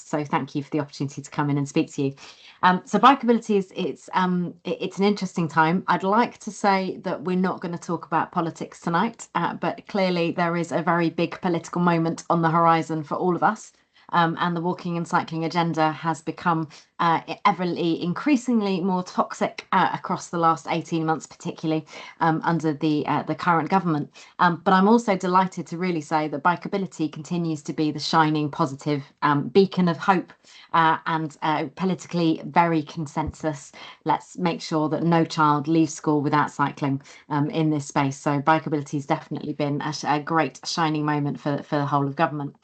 trust. So thank you for the opportunity to come in and speak to you. So Bikeability it's an interesting time. I'd like to say that we're not going to talk about politics tonight, but clearly there is a very big political moment on the horizon for all of us. And the walking and cycling agenda has become increasingly more toxic across the last 18 months, particularly under the current government. But I'm also delighted to really say that Bikeability continues to be the shining positive beacon of hope and politically very consensus. Let's make sure that no child leaves school without cycling in this space. So Bikeability has definitely been a great shining moment for the whole of government.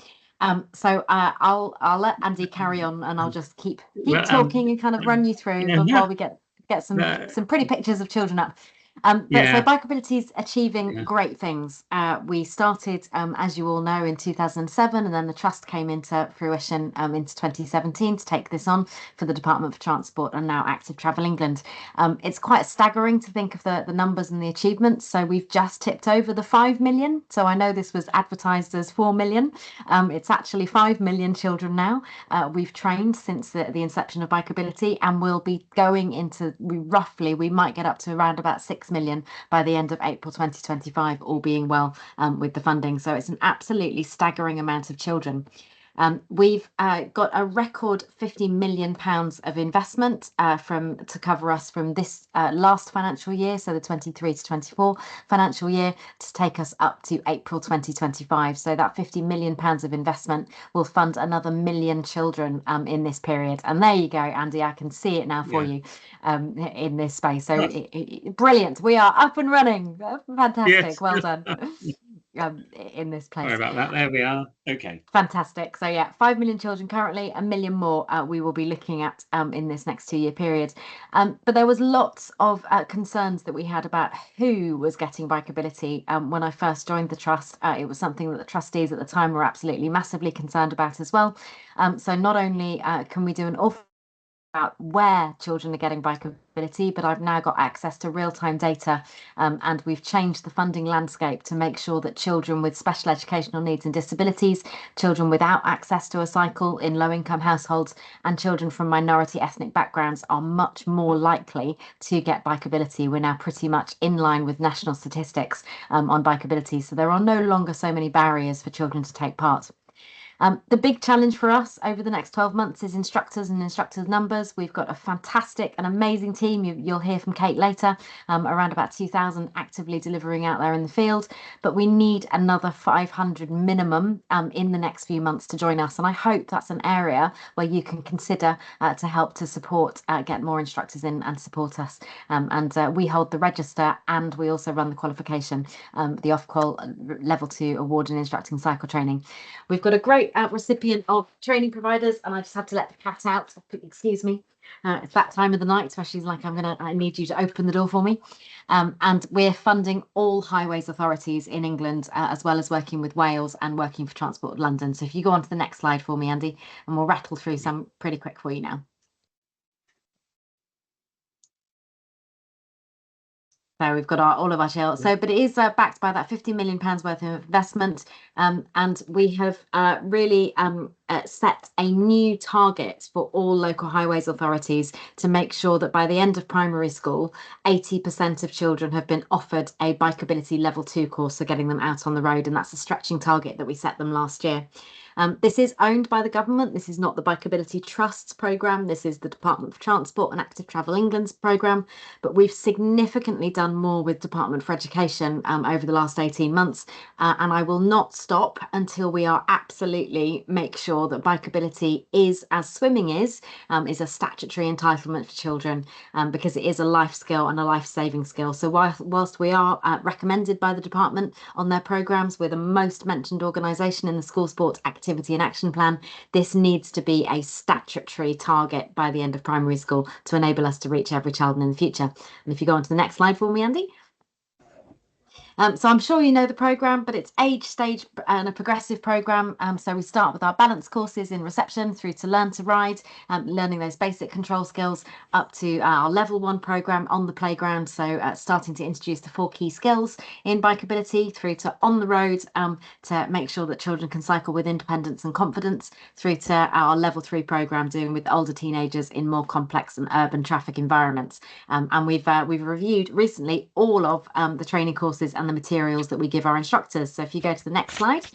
So I'll let Andy carry on, and I'll just keep talking and kind of run you through while we get some pretty pictures of children up. But so Bikeability is achieving great things. We started, as you all know, in 2007, and then the trust came into fruition into 2017 to take this on for the Department for Transport and now Active Travel England. It's quite staggering to think of the numbers and the achievements. So we've just tipped over the 5 million. So I know this was advertised as 4 million. It's actually 5 million children now. We've trained since the inception of Bikeability, and we'll be going into we might get up to around about 6 million by the end of April 2025, all being well with the funding. So it's an absolutely staggering amount of children. We've got a record £50 million of investment to cover us from this last financial year, so the 23 to 24 financial year, to take us up to April 2025. So that £50 million of investment will fund another million children in this period. And there you go, Andy, I can see it now for you in this space. So brilliant. We are up and running. Fantastic. Well done. In this place. Sorry about that. There we are. Okay. Fantastic. So yeah, 5 million children currently, a million more we will be looking at in this next 2-year period. But there was lots of concerns that we had about who was getting Bikeability. When I first joined the trust, it was something that the trustees at the time were absolutely massively concerned about as well. So not only can we do an awful about where children are getting Bikeability, but I've now got access to real-time data, and we've changed the funding landscape to make sure that children with special educational needs and disabilities, children without access to a cycle in low-income households, and children from minority ethnic backgrounds are much more likely to get Bikeability. We're now pretty much in line with national statistics on Bikeability, so there are no longer so many barriers for children to take part. The big challenge for us over the next 12 months is instructors and instructors' numbers. We've got a fantastic and amazing team. You'll hear from Kate later, around about 2,000 actively delivering out there in the field. But we need another 500 minimum in the next few months to join us. And I hope that's an area where you can consider to help to support, get more instructors in and support us. And we hold the register, and we also run the qualification, the Ofqual Level 2 Award in Instructing Cycle Training. We've got a great recipient of training providers, and I just had to let the cat out. Excuse me. It's that time of the night where she's like, I need you to open the door for me. And we're funding all highways authorities in England, as well as working with Wales and working for Transport London. So if you go on to the next slide for me, Andy, and we'll rattle through some pretty quick for you now. So we've got all of our share. So, but it is backed by that £50 million worth of investment, and we have really set a new target for all local highways authorities to make sure that by the end of primary school, 80% of children have been offered a Bikeability Level 2 course, so getting them out on the road, and that's a stretching target that we set them last year. This is owned by the government. This is not the Bikeability Trust's programme. This is the Department for Transport and Active Travel England's programme. But we've significantly done more with Department for Education over the last 18 months. And I will not stop until we are absolutely make sure that Bikeability is, as swimming is a statutory entitlement for children, because it is a life skill and a life-saving skill. So whilst we are recommended by the department on their programmes, we're the most mentioned organisation in the school sport activity and action plan. This needs to be a statutory target by the end of primary school to enable us to reach every child in the future. And if you go on to the next slide for me, Andy. So I'm sure you know the programme, but it's age, stage and a progressive programme. So we start with our balance courses in reception through to learn to ride, learning those basic control skills up to our level 1 programme on the playground. So starting to introduce the 4 key skills in bikeability through to on the road to make sure that children can cycle with independence and confidence, through to our level 3 programme dealing with older teenagers in more complex and urban traffic environments. And we've reviewed recently all of the training courses and the materials that we give our instructors. So if you go to the next slide,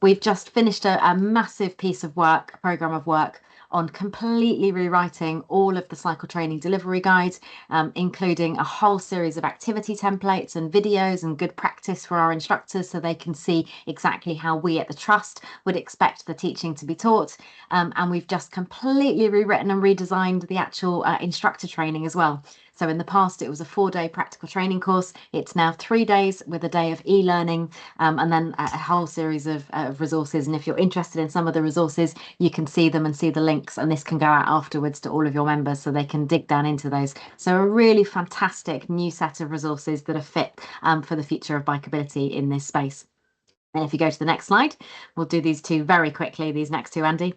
we've just finished a massive piece of work, a programme of work on completely rewriting all of the cycle training delivery guides, including a whole series of activity templates and videos and good practice for our instructors so they can see exactly how we at the Trust would expect the teaching to be taught. And we've just completely rewritten and redesigned the actual instructor training as well. So in the past, it was a 4-day practical training course. It's now 3 days with a day of e-learning and then a whole series of resources. And if you're interested in some of the resources, you can see them and see the links. And this can go out afterwards to all of your members so they can dig down into those. So a really fantastic new set of resources that are fit for the future of bikeability in this space. And if you go to the next slide, we'll do these two very quickly, these next two, Andy.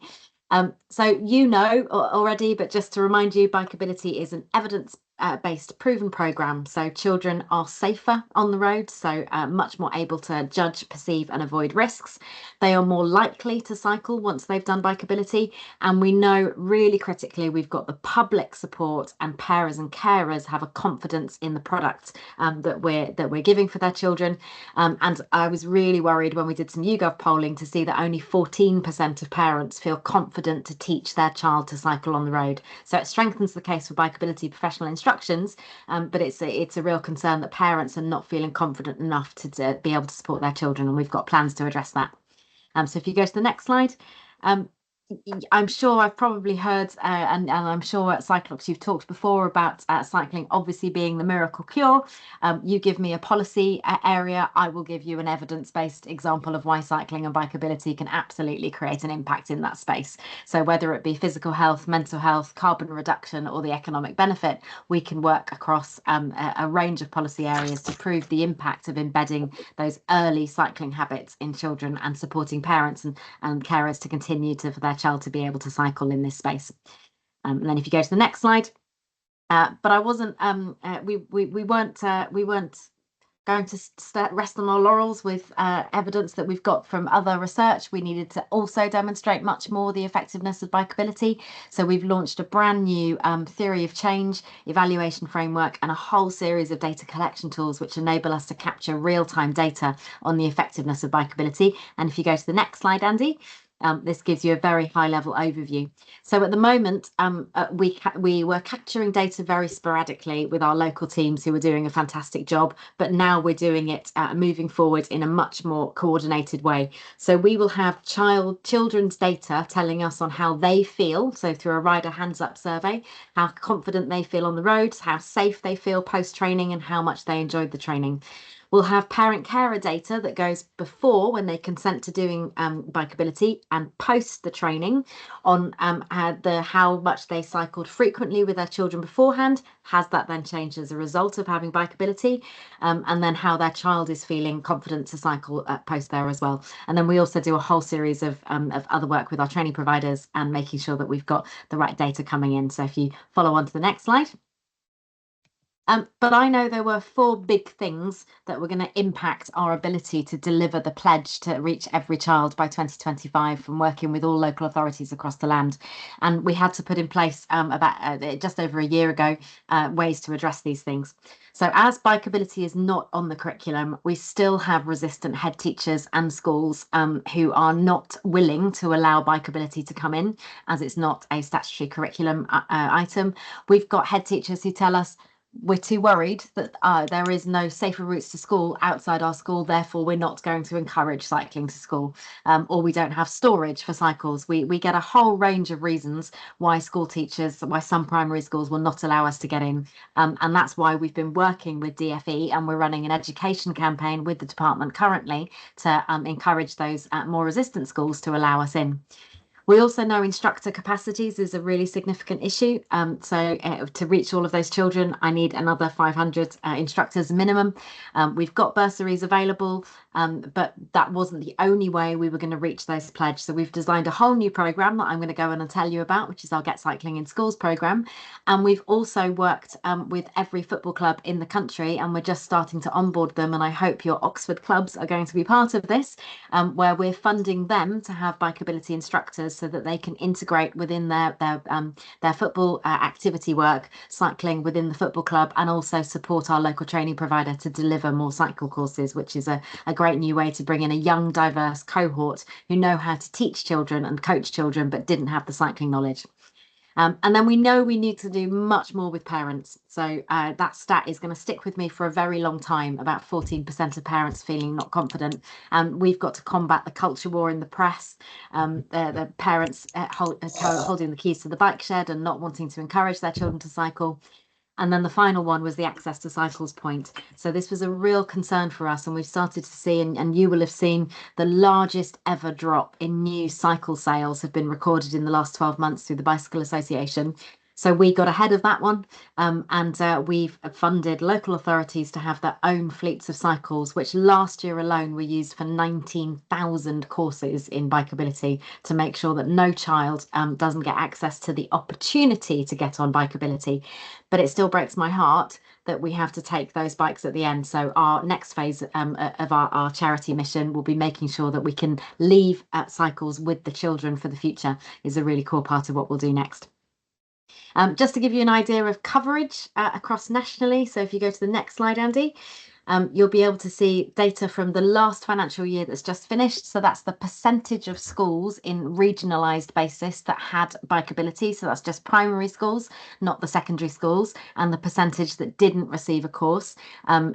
So you know already, but just to remind you, Bikeability is an evidence-based proven programme. So children are safer on the road, so much more able to judge, perceive and avoid risks. They are more likely to cycle once they've done Bikeability. And we know really critically, we've got the public support and parents and carers have a confidence in the product that we're giving for their children. And I was really worried when we did some YouGov polling to see that only 14% of parents feel confident to teach their child to cycle on the road. So it strengthens the case for Bikeability professional instructions, but it's a real concern that parents are not feeling confident enough to be able to support their children, and we've got plans to address that. So if you go to the next slide, I'm sure I've probably heard, and I'm sure at Cyclops you've talked before about cycling obviously being the miracle cure. You give me a policy area, I will give you an evidence-based example of why cycling and bikeability can absolutely create an impact in that space. So whether it be physical health, mental health, carbon reduction, or the economic benefit, we can work across a range of policy areas to prove the impact of embedding those early cycling habits in children and supporting parents and carers to continue for their child to be able to cycle in this space. And then if you go to the next slide, but I wasn't, we weren't going to rest on our laurels with evidence that we've got from other research. We needed to also demonstrate much more the effectiveness of bikeability. So we've launched a brand new theory of change, evaluation framework, and a whole series of data collection tools which enable us to capture real-time data on the effectiveness of bikeability. And if you go to the next slide, Andy, this gives you a very high level overview. So at the moment, we were capturing data very sporadically with our local teams who were doing a fantastic job, but now we're doing it moving forward in a much more coordinated way. So we will have children's data telling us on how they feel, so through a rider hands up survey, how confident they feel on the roads, how safe they feel post training and how much they enjoyed the training. We'll have parent carer data that goes before when they consent to doing bikeability and post the training on how much they cycled frequently with their children beforehand. Has that then changed as a result of having bikeability? And then how their child is feeling confident to cycle post there as well. And then we also do a whole series of other work with our training providers and making sure that we've got the right data coming in. So if you follow on to the next slide. But I know there were 4 big things that were going to impact our ability to deliver the pledge to reach every child by 2025 from working with all local authorities across the land. And we had to put in place about just over a year ago ways to address these things. So as bikeability is not on the curriculum, we still have resistant head teachers and schools who are not willing to allow bikeability to come in as it's not a statutory curriculum item. We've got head teachers who tell us, we're too worried that there is no safer routes to school outside our school, therefore we're not going to encourage cycling to school, or we don't have storage for cycles. We get a whole range of reasons why some primary schools will not allow us to get in, and that's why we've been working with DFE and we're running an education campaign with the department currently to encourage those more resistant schools to allow us in. We also know instructor capacities is a really significant issue. So to reach all of those children, I need another 500 instructors minimum. We've got bursaries available, but that wasn't the only way we were going to reach those pledge. So we've designed a whole new program that I'm going to go in and tell you about, which is our Get Cycling in Schools program. And we've also worked with every football club in the country, and we're just starting to onboard them. And I hope your Oxford clubs are going to be part of this, where we're funding them to have bikeability instructors so that they can integrate within their football activity work, cycling within the football club, and also support our local training provider to deliver more cycle courses, which is a great new way to bring in a young, diverse cohort who know how to teach children and coach children, but didn't have the cycling knowledge. And then we know we need to do much more with parents. So that stat is going to stick with me for a very long time, about 14% of parents feeling not confident. We've got to combat the culture war in the press, the parents holding the keys to the bike shed and not wanting to encourage their children to cycle. And then the final one was the access to cycles point. So this was a real concern for us, and we've started to see, and you will have seen, the largest ever drop in new cycle sales have been recorded in the last 12 months through the Bicycle Association. So we got ahead of that one, and we've funded local authorities to have their own fleets of cycles, which last year alone were used for 19,000 courses in bikeability to make sure that no child doesn't get access to the opportunity to get on bikeability. But it still breaks my heart that we have to take those bikes at the end. So our next phase of our charity mission will be making sure that we can leave cycles with the children for the future, is a really core part of what we'll do next. Just to give you an idea of coverage across nationally, so if you go to the next slide, Andy, you'll be able to see data from the last financial year that's just finished. So that's the percentage of schools in regionalised basis that had bikeability. So that's just primary schools, not the secondary schools, and the percentage that didn't receive a course.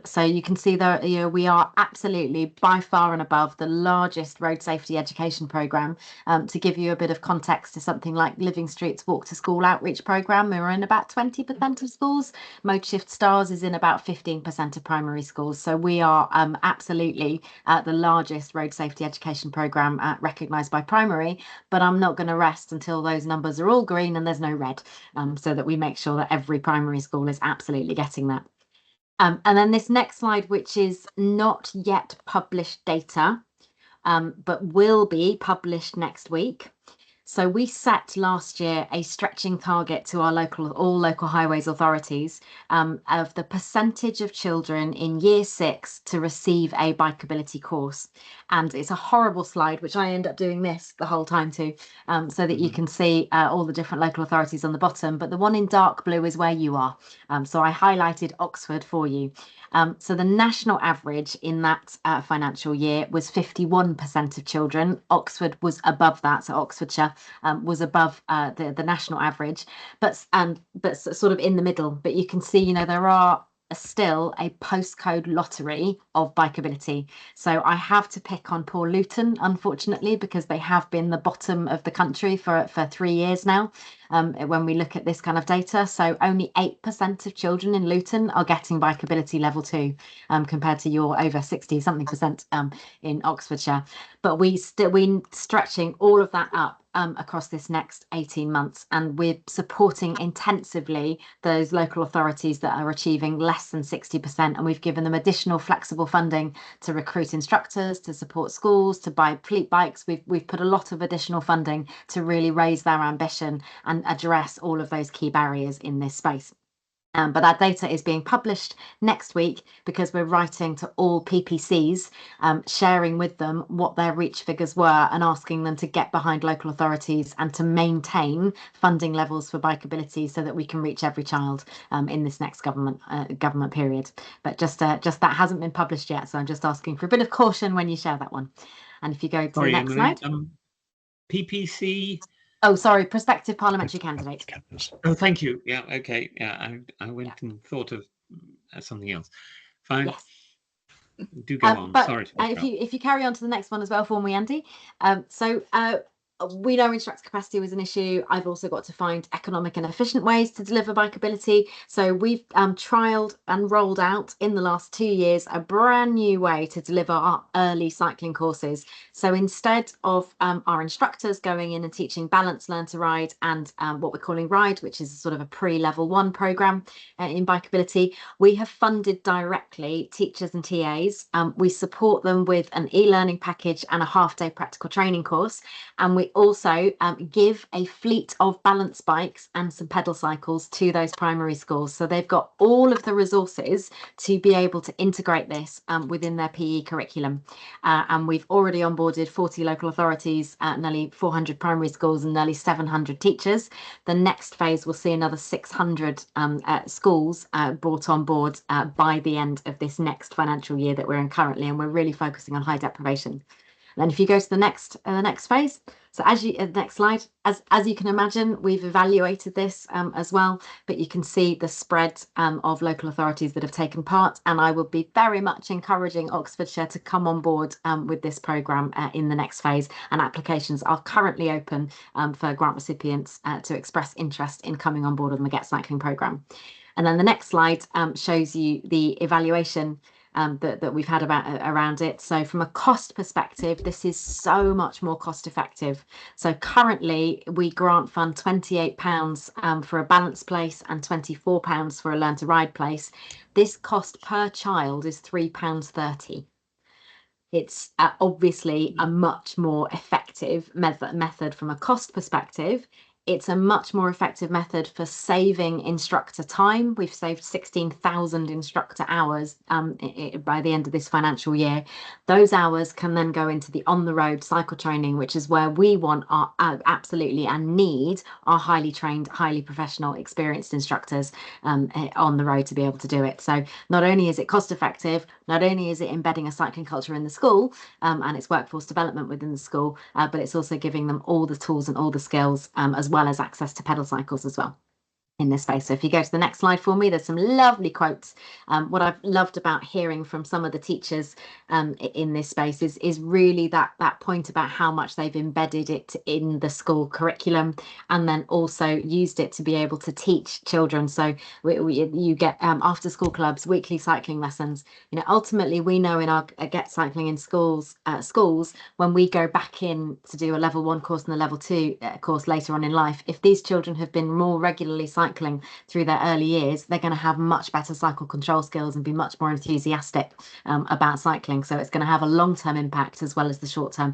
So you can see that we are absolutely by far and above the largest road safety education programme. To give you a bit of context to something like Living Street's Walk to School outreach programme, we're in about 20% of schools. Mode Shift Stars is in about 15% of primary schools. So we are absolutely the largest road safety education programme recognised by primary, but I'm not going to rest until those numbers are all green and there's no red, so that we make sure that every primary school is absolutely getting that. And then this next slide, which is not yet published data, but will be published next week. So we set last year a stretching target to our all local highways authorities of the percentage of children in year 6 to receive a bikeability course. And it's a horrible slide, which I end up doing this the whole time too, so that you can see all the different local authorities on the bottom. But the one in dark blue is where you are. So I highlighted Oxford for you. So the national average in that financial year was 51% of children. Oxford was above that, so Oxfordshire was above the national average, but sort of in the middle. But you can see, there are still a postcode lottery of bikeability. So I have to pick on poor Luton, unfortunately, because they have been the bottom of the country for 3 years now. When we look at this kind of data, so only 8% of children in Luton are getting bikeability level 2, compared to your over 60 something percent in Oxfordshire. But we're stretching all of that up across this next 18 months, and we're supporting intensively those local authorities that are achieving less than 60%, and we've given them additional flexible funding to recruit instructors, to support schools, to buy fleet bikes. We've put a lot of additional funding to really raise their ambition and address all of those key barriers in this space. But that data is being published next week because we're writing to all PPCs, sharing with them what their reach figures were and asking them to get behind local authorities and to maintain funding levels for bikeability so that we can reach every child in this next government period. But just that hasn't been published yet, so I'm just asking for a bit of caution when you share that one. And if you go to the next slide. PPC. Oh, sorry, prospective parliamentary candidate. Oh, thank you. Yeah, okay. Yeah, I went and thought of something else. Fine. Yes. Do go on. But sorry. if you carry on to the next one as well for me, Andy. So we know instructor capacity was an issue. I've also got to find economic and efficient ways to deliver bikeability. So we've trialed and rolled out in the last 2 years a brand new way to deliver our early cycling courses. So instead of our instructors going in and teaching balance, learn to ride, and what we're calling ride, which is sort of a pre-level 1 program in bikeability, we have funded directly teachers and TAs. We support them with an e-learning package and a half-day practical training course. And we also give a fleet of balance bikes and some pedal cycles to those primary schools. So they've got all of the resources to be able to integrate this within their PE curriculum. And we've already onboarded 40 local authorities, nearly 400 primary schools and nearly 700 teachers. The next phase will see another 600 schools brought on board by the end of this next financial year that we're in currently. And we're really focusing on high deprivation. Then if you go to the next phase, so next slide, as you can imagine, we've evaluated this as well, but you can see the spread of local authorities that have taken part, and I will be very much encouraging Oxfordshire to come on board with this programme in the next phase, and applications are currently open for grant recipients to express interest in coming on board on the Get Cycling programme. And then the next slide shows you the evaluation that we've had around it. So from a cost perspective, this is so much more cost effective. So currently we grant fund £28 for a balance place and £24 for a learn to ride place. This cost per child is £3.30. It's obviously a much more effective method from a cost perspective. It's a much more effective method for saving instructor time. We've saved 16,000 instructor hours by the end of this financial year. Those hours can then go into the on-the-road cycle training, which is where we want our absolutely and need our highly trained, highly professional, experienced instructors on the road to be able to do it. So not only is it cost effective, not only is it embedding a cycling culture in the school and its workforce development within the school, but it's also giving them all the tools and all the skills as well as access to pedal cycles as well in this space. So if you go to the next slide for me, there's some lovely quotes. What I've loved about hearing from some of the teachers in this space is really that point about how much they've embedded it in the school curriculum and then also used it to be able to teach children. So you get after school clubs, weekly cycling lessons. You know, ultimately we know in our Get Cycling in schools when we go back in to do a level 1 course and a level 2 course later on in life, if these children have been more regularly cycling through their early years, they're going to have much better cycle control skills and be much more enthusiastic about cycling. So it's going to have a long-term impact as well as the short-term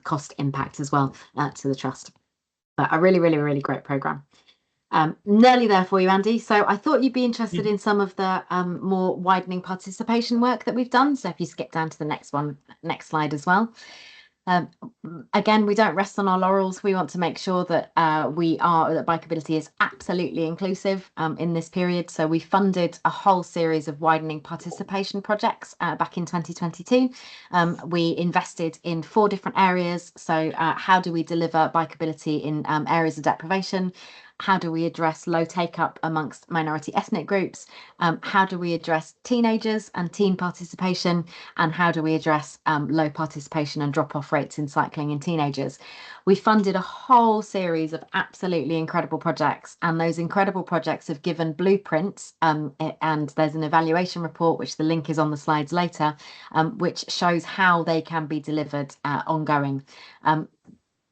cost impact as well to the trust. But a really, really, really great programme. Nearly there for you, Andy. So I thought you'd be interested in some of the more widening participation work that we've done. So if you skip down to the next slide as well. Again, we don't rest on our laurels. We want to make sure that that Bikeability is absolutely inclusive in this period. So we funded a whole series of widening participation projects back in 2022. We invested in 4 different areas. So how do we deliver bikeability in areas of deprivation? How do we address low take-up amongst minority ethnic groups? How do we address teenagers and teen participation? And how do we address low participation and drop-off rates in cycling in teenagers? We funded a whole series of absolutely incredible projects, and those incredible projects have given blueprints, and there's an evaluation report, which the link is on the slides later, which shows how they can be delivered ongoing.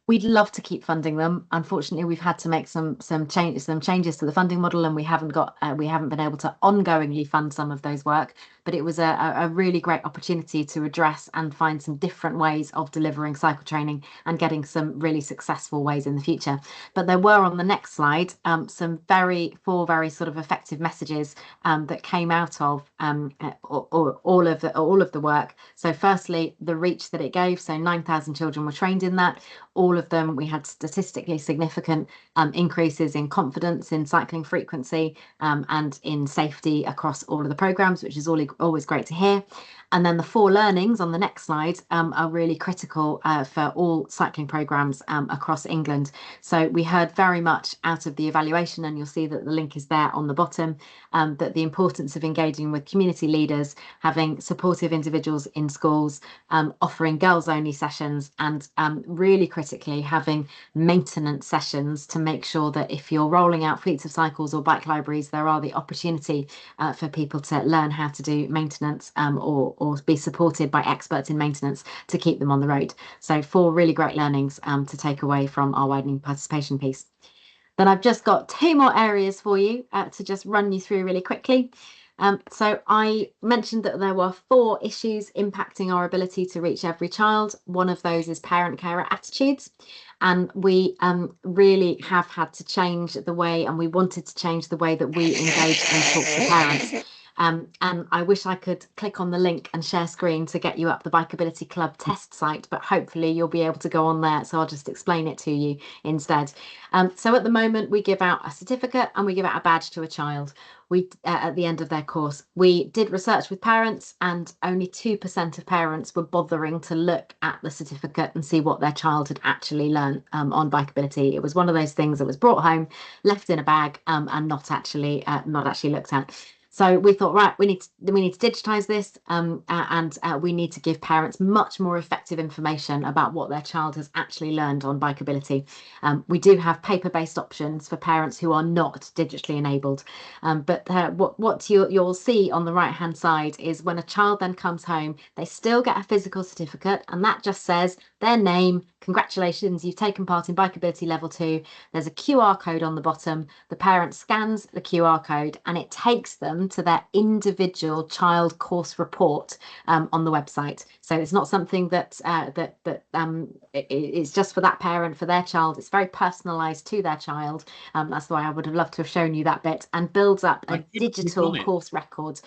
We'd love to keep funding them. Unfortunately, we've had to make some changes to the funding model, and we haven't been able to ongoingly fund some of those work. But it was a really great opportunity to address and find some different ways of delivering cycle training and getting some really successful ways in the future. But there were on the next slide four very sort of effective messages that came out of all of the work. So firstly, the reach that it gave. So 9,000 children were trained in that. All of them, we had statistically significant increases in confidence, in cycling frequency, and in safety across all of the programs, which is always great to hear. And then the 4 learnings on the next slide are really critical for all cycling programs across England. So we heard very much out of the evaluation, and you'll see that the link is there on the bottom, that the importance of engaging with community leaders, having supportive individuals in schools, offering girls only sessions, and really critical basically having maintenance sessions to make sure that if you're rolling out fleets of cycles or bike libraries, there are the opportunity for people to learn how to do maintenance or be supported by experts in maintenance to keep them on the road. So 4 really great learnings to take away from our widening participation piece. Then I've just got 2 more areas for you to just run you through really quickly. So I mentioned that there were 4 issues impacting our ability to reach every child. One of those is parent-carer attitudes. And we really have had to change the way, and we wanted to change the way that we engage and talk to parents. And I wish I could click on the link and share screen to get you up the Bikeability Club test site, but hopefully you'll be able to go on there. So I'll just explain it to you instead. So at the moment, we give out a certificate and we give out a badge to a child. At the end of their course. We did research with parents, and only 2% of parents were bothering to look at the certificate and see what their child had actually learned on bikeability. It was one of those things that was brought home, left in a bag, and not actually looked at. So we thought, right, we need to digitize this, and we need to give parents much more effective information about what their child has actually learned on bikeability. We do have paper-based options for parents who are not digitally enabled, but what you'll see on the right-hand side is when a child then comes home, they still get a physical certificate, and that just says their name, congratulations, you've taken part in Bikeability Level 2. There's a QR code on the bottom. The parent scans the QR code and it takes them to their individual child course report on the website. So it's not something that it's just for that parent, for their child. It's very personalised to their child. That's why I would have loved to have shown you that bit, and builds up a digital course record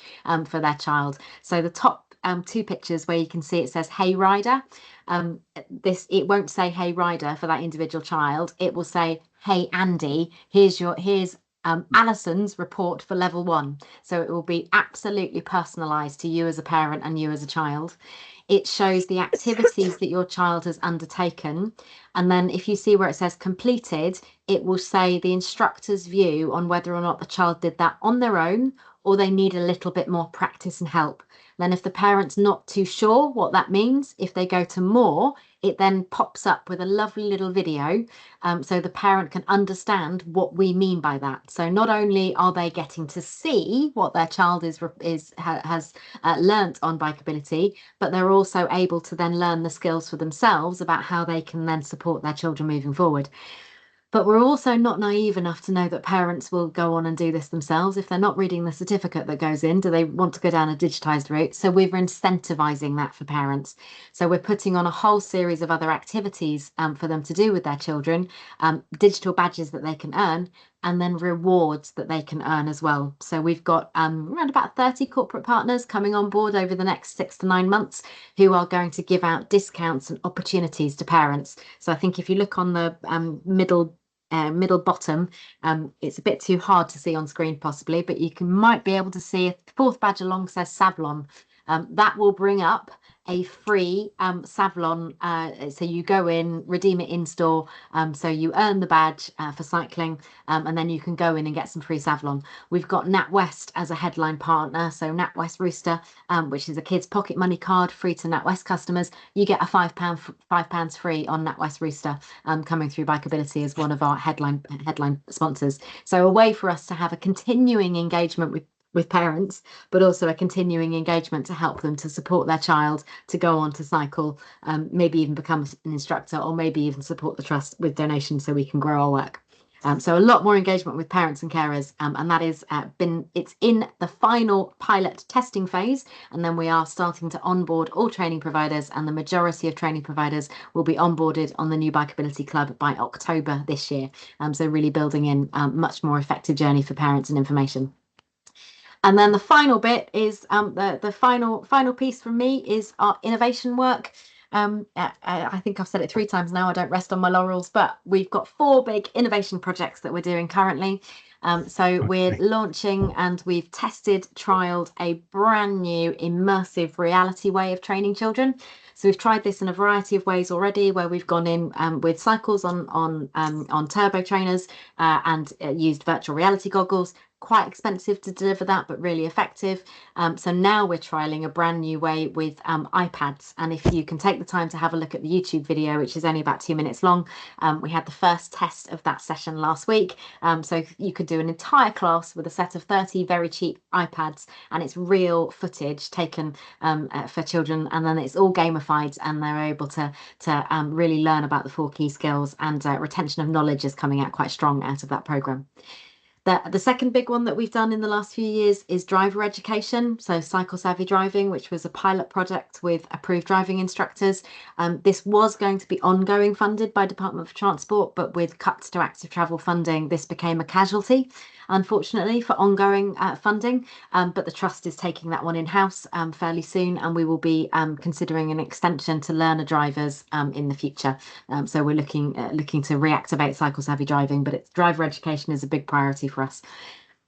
for their child. So the top 2 pictures where you can see it says "Hey Rider." It won't say "Hey Rider" for that individual child. It will say "Hey Andy, here's Alison's report for level 1." So it will be absolutely personalised to you as a parent and you as a child. It shows the activities that your child has undertaken. And then if you see where it says completed, it will say the instructor's view on whether or not the child did that on their own or they need a little bit more practice and help. Then if the parent's not too sure what that means, if they go to more, it then pops up with a lovely little video, so the parent can understand what we mean by that. So not only are they getting to see what their child has learnt on bikeability, but they're also able to then learn the skills for themselves about how they can then support their children moving forward. But we're also not naive enough to know that parents will go on and do this themselves. If they're not reading the certificate that goes in, do they want to go down a digitized route? So we're incentivizing that for parents. So we're putting on a whole series of other activities for them to do with their children, digital badges that they can earn, and then rewards that they can earn as well. So we've got around about 30 corporate partners coming on board over the next 6 to 9 months who are going to give out discounts and opportunities to parents. So I think if you look on the middle bottom, it's a bit too hard to see on screen possibly, but you might be able to see a 4th badge along says Savlon. That will bring up a free Savlon. So you go in, redeem it in store. So you earn the badge for cycling, and then you can go in and get some free Savlon. We've got NatWest as a headline partner. So NatWest Rooster, which is a kids pocket money card free to NatWest customers. You get a £5 free on NatWest Rooster coming through Bikeability as one of our headline sponsors. So a way for us to have a continuing engagement with parents, but also a continuing engagement to help them to support their child to go on to cycle, maybe even become an instructor, or maybe even support the trust with donations so we can grow our work. So a lot more engagement with parents and carers, and that is it's in the final pilot testing phase, and then we are starting to onboard all training providers, and the majority of training providers will be onboarded on the new Bikeability Club by October this year. So really building in much more effective journey for parents and information. And then the final bit is the final piece from me is our innovation work. I think I've said it 3 times now. I don't rest on my laurels, but we've got 4 big innovation projects that we're doing currently. So we're launching, and we've trialed a brand new immersive reality way of training children. So we've tried this in a variety of ways already, where we've gone in with cycles on turbo trainers and used virtual reality goggles. quite expensive to deliver that, but really effective. So now we're trialing a brand new way with iPads. And if you can take the time to have a look at the YouTube video, which is only about 2 minutes long, we had the first test of that session last week. So you could do an entire class with a set of 30 very cheap iPads, and it's real footage taken for children, and then it's all gamified, and they're able to really learn about the 4 key skills, and retention of knowledge is coming out quite strong out of that program. The second big one that we've done in the last few years is driver education. So cycle savvy driving, which was a pilot project with approved driving instructors. This was going to be ongoing funded by Department for Transport, but with cuts to active travel funding, this became a casualty, unfortunately, for ongoing funding. But the Trust is taking that one in-house fairly soon, and we will be considering an extension to learner drivers in the future. So we're looking to reactivate cycle savvy driving, but driver education is a big priority for us.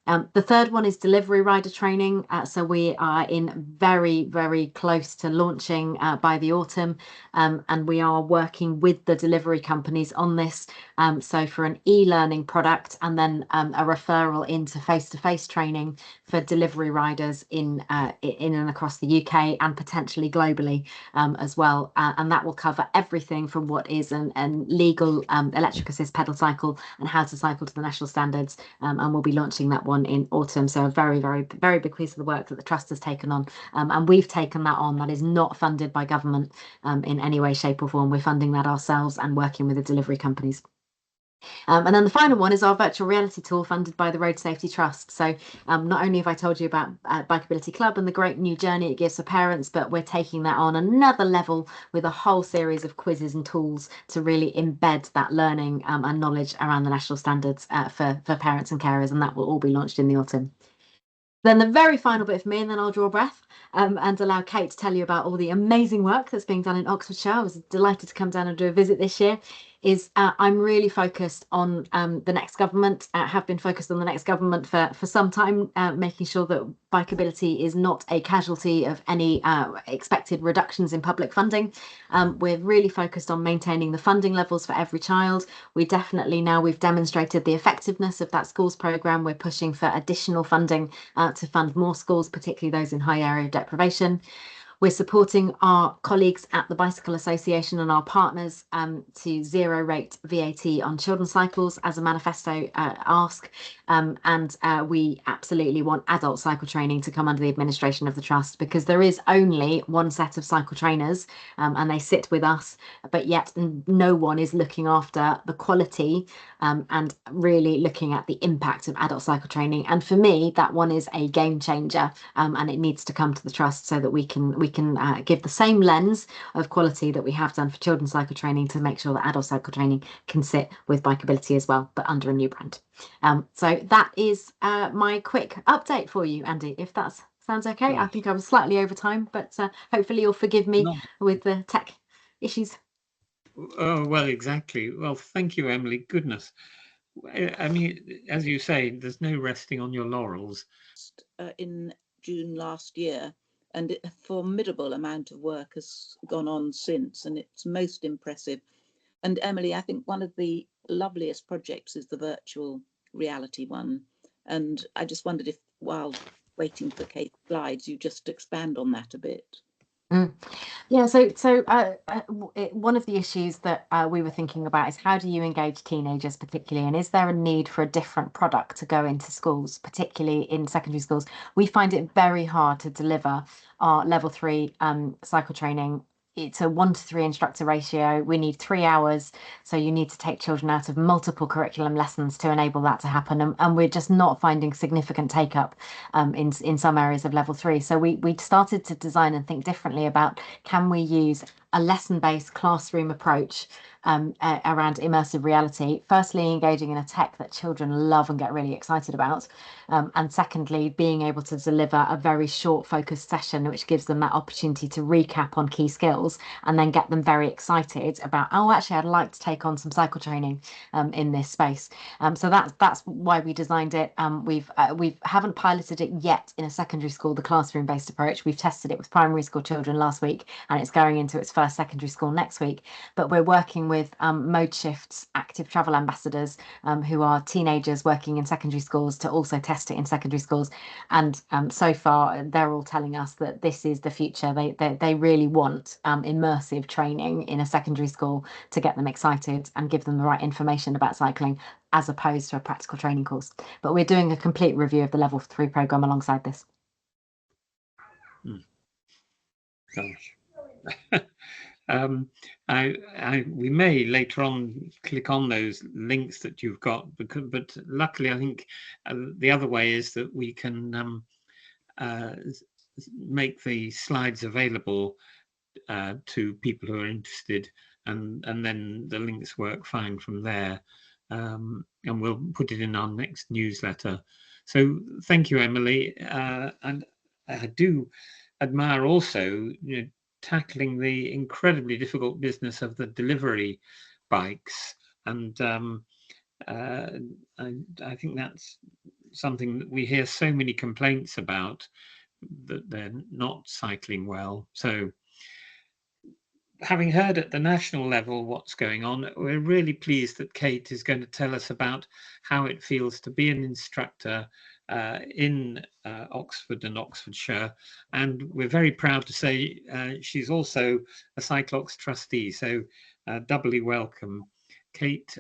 The third one is delivery rider training. So we are in very, very close to launching by the autumn, and we are working with the delivery companies on this. So for an e-learning product, and then a referral into face-to-face training for delivery riders in and across the UK and potentially globally as well. And that will cover everything from what is an legal electric assist pedal cycle and how to cycle to the national standards. And we'll be launching that one in autumn. So a very, very, very big piece of the work that the Trust has taken on. And we've taken that on. That is not funded by government in any way, shape or form. We're funding that ourselves and working with the delivery companies. And then the final one is our virtual reality tool funded by the Road Safety Trust. So not only have I told you about Bikeability Club and the great new journey it gives for parents, but we're taking that on another level with a whole series of quizzes and tools to really embed that learning and knowledge around the national standards for parents and carers, and that will all be launched in the autumn. Then the very final bit for me, and then I'll draw breath and allow Kate to tell you about all the amazing work that's being done in Oxfordshire. I was delighted to come down and do a visit this year. I'm really focused on the next government, have been focused on the next government for some time, making sure that bikeability is not a casualty of any expected reductions in public funding. We're really focused on maintaining the funding levels for every child. We've demonstrated the effectiveness of that schools programme. We're pushing for additional funding to fund more schools, particularly those in high area of deprivation. We're supporting our colleagues at the Bicycle Association and our partners to zero rate VAT on children's cycles as a manifesto ask. And we absolutely want adult cycle training to come under the administration of the Trust, because there is only one set of cycle trainers and they sit with us, but yet no one is looking after the quality and really looking at the impact of adult cycle training. And for me, that one is a game changer, and it needs to come to the Trust so that we can give the same lens of quality that we have done for children's cycle training to make sure that adult cycle training can sit with Bikeability as well, but under a new brand. So that is my quick update for you, Andy, if that sounds okay. Gosh. I think I was slightly over time, but hopefully you'll forgive me with the tech issues. Oh, well, exactly. Well, thank you, Emily. Goodness. I mean, as you say, there's no resting on your laurels. In June last year, and a formidable amount of work has gone on since, and it's most impressive. And Emily, I think one of the loveliest projects is the virtual reality one. And I just wondered if, while waiting for Kate's slides, you just expand on that a bit. Yeah, so one of the issues that we were thinking about is how do you engage teenagers particularly, and is there a need for a different product to go into schools, particularly in secondary schools? We find it very hard to deliver our level 3 cycle training. It's a 1-to-3 instructor ratio. We need 3 hours. So you need to take children out of multiple curriculum lessons to enable that to happen. And we're just not finding significant take up in some areas of level 3. So we started to design and think differently about, can we use a lesson-based classroom approach around immersive reality, firstly engaging in a tech that children love and get really excited about, and secondly being able to deliver a very short focused session which gives them that opportunity to recap on key skills and then get them very excited about, oh, actually I'd like to take on some cycle training in this space. So that's why we designed it. We haven't piloted it yet in a secondary school, the classroom based approach. We've tested it with primary school children last week, and it's going into its first first secondary school next week. But we're working with Mode Shift's active travel ambassadors, who are teenagers working in secondary schools, to also test it in secondary schools. And so far, they're all telling us that this is the future. They really want immersive training in a secondary school to get them excited and give them the right information about cycling, as opposed to a practical training course. But we're doing a complete review of the level 3 programme alongside this. Gosh. We may later on click on those links that you've got, but luckily I think the other way is that we can make the slides available to people who are interested, and then the links work fine from there, and we'll put it in our next newsletter. So thank you, Emily, and I do admire also, tackling the incredibly difficult business of the delivery bikes, and I think that's something that we hear so many complaints about, that they're not cycling well. So having heard at the national level what's going on, we're really pleased that Kate is going to tell us about how it feels to be an instructor in Oxford and Oxfordshire, and we're very proud to say she's also a Cyclox trustee, so doubly welcome. Kate,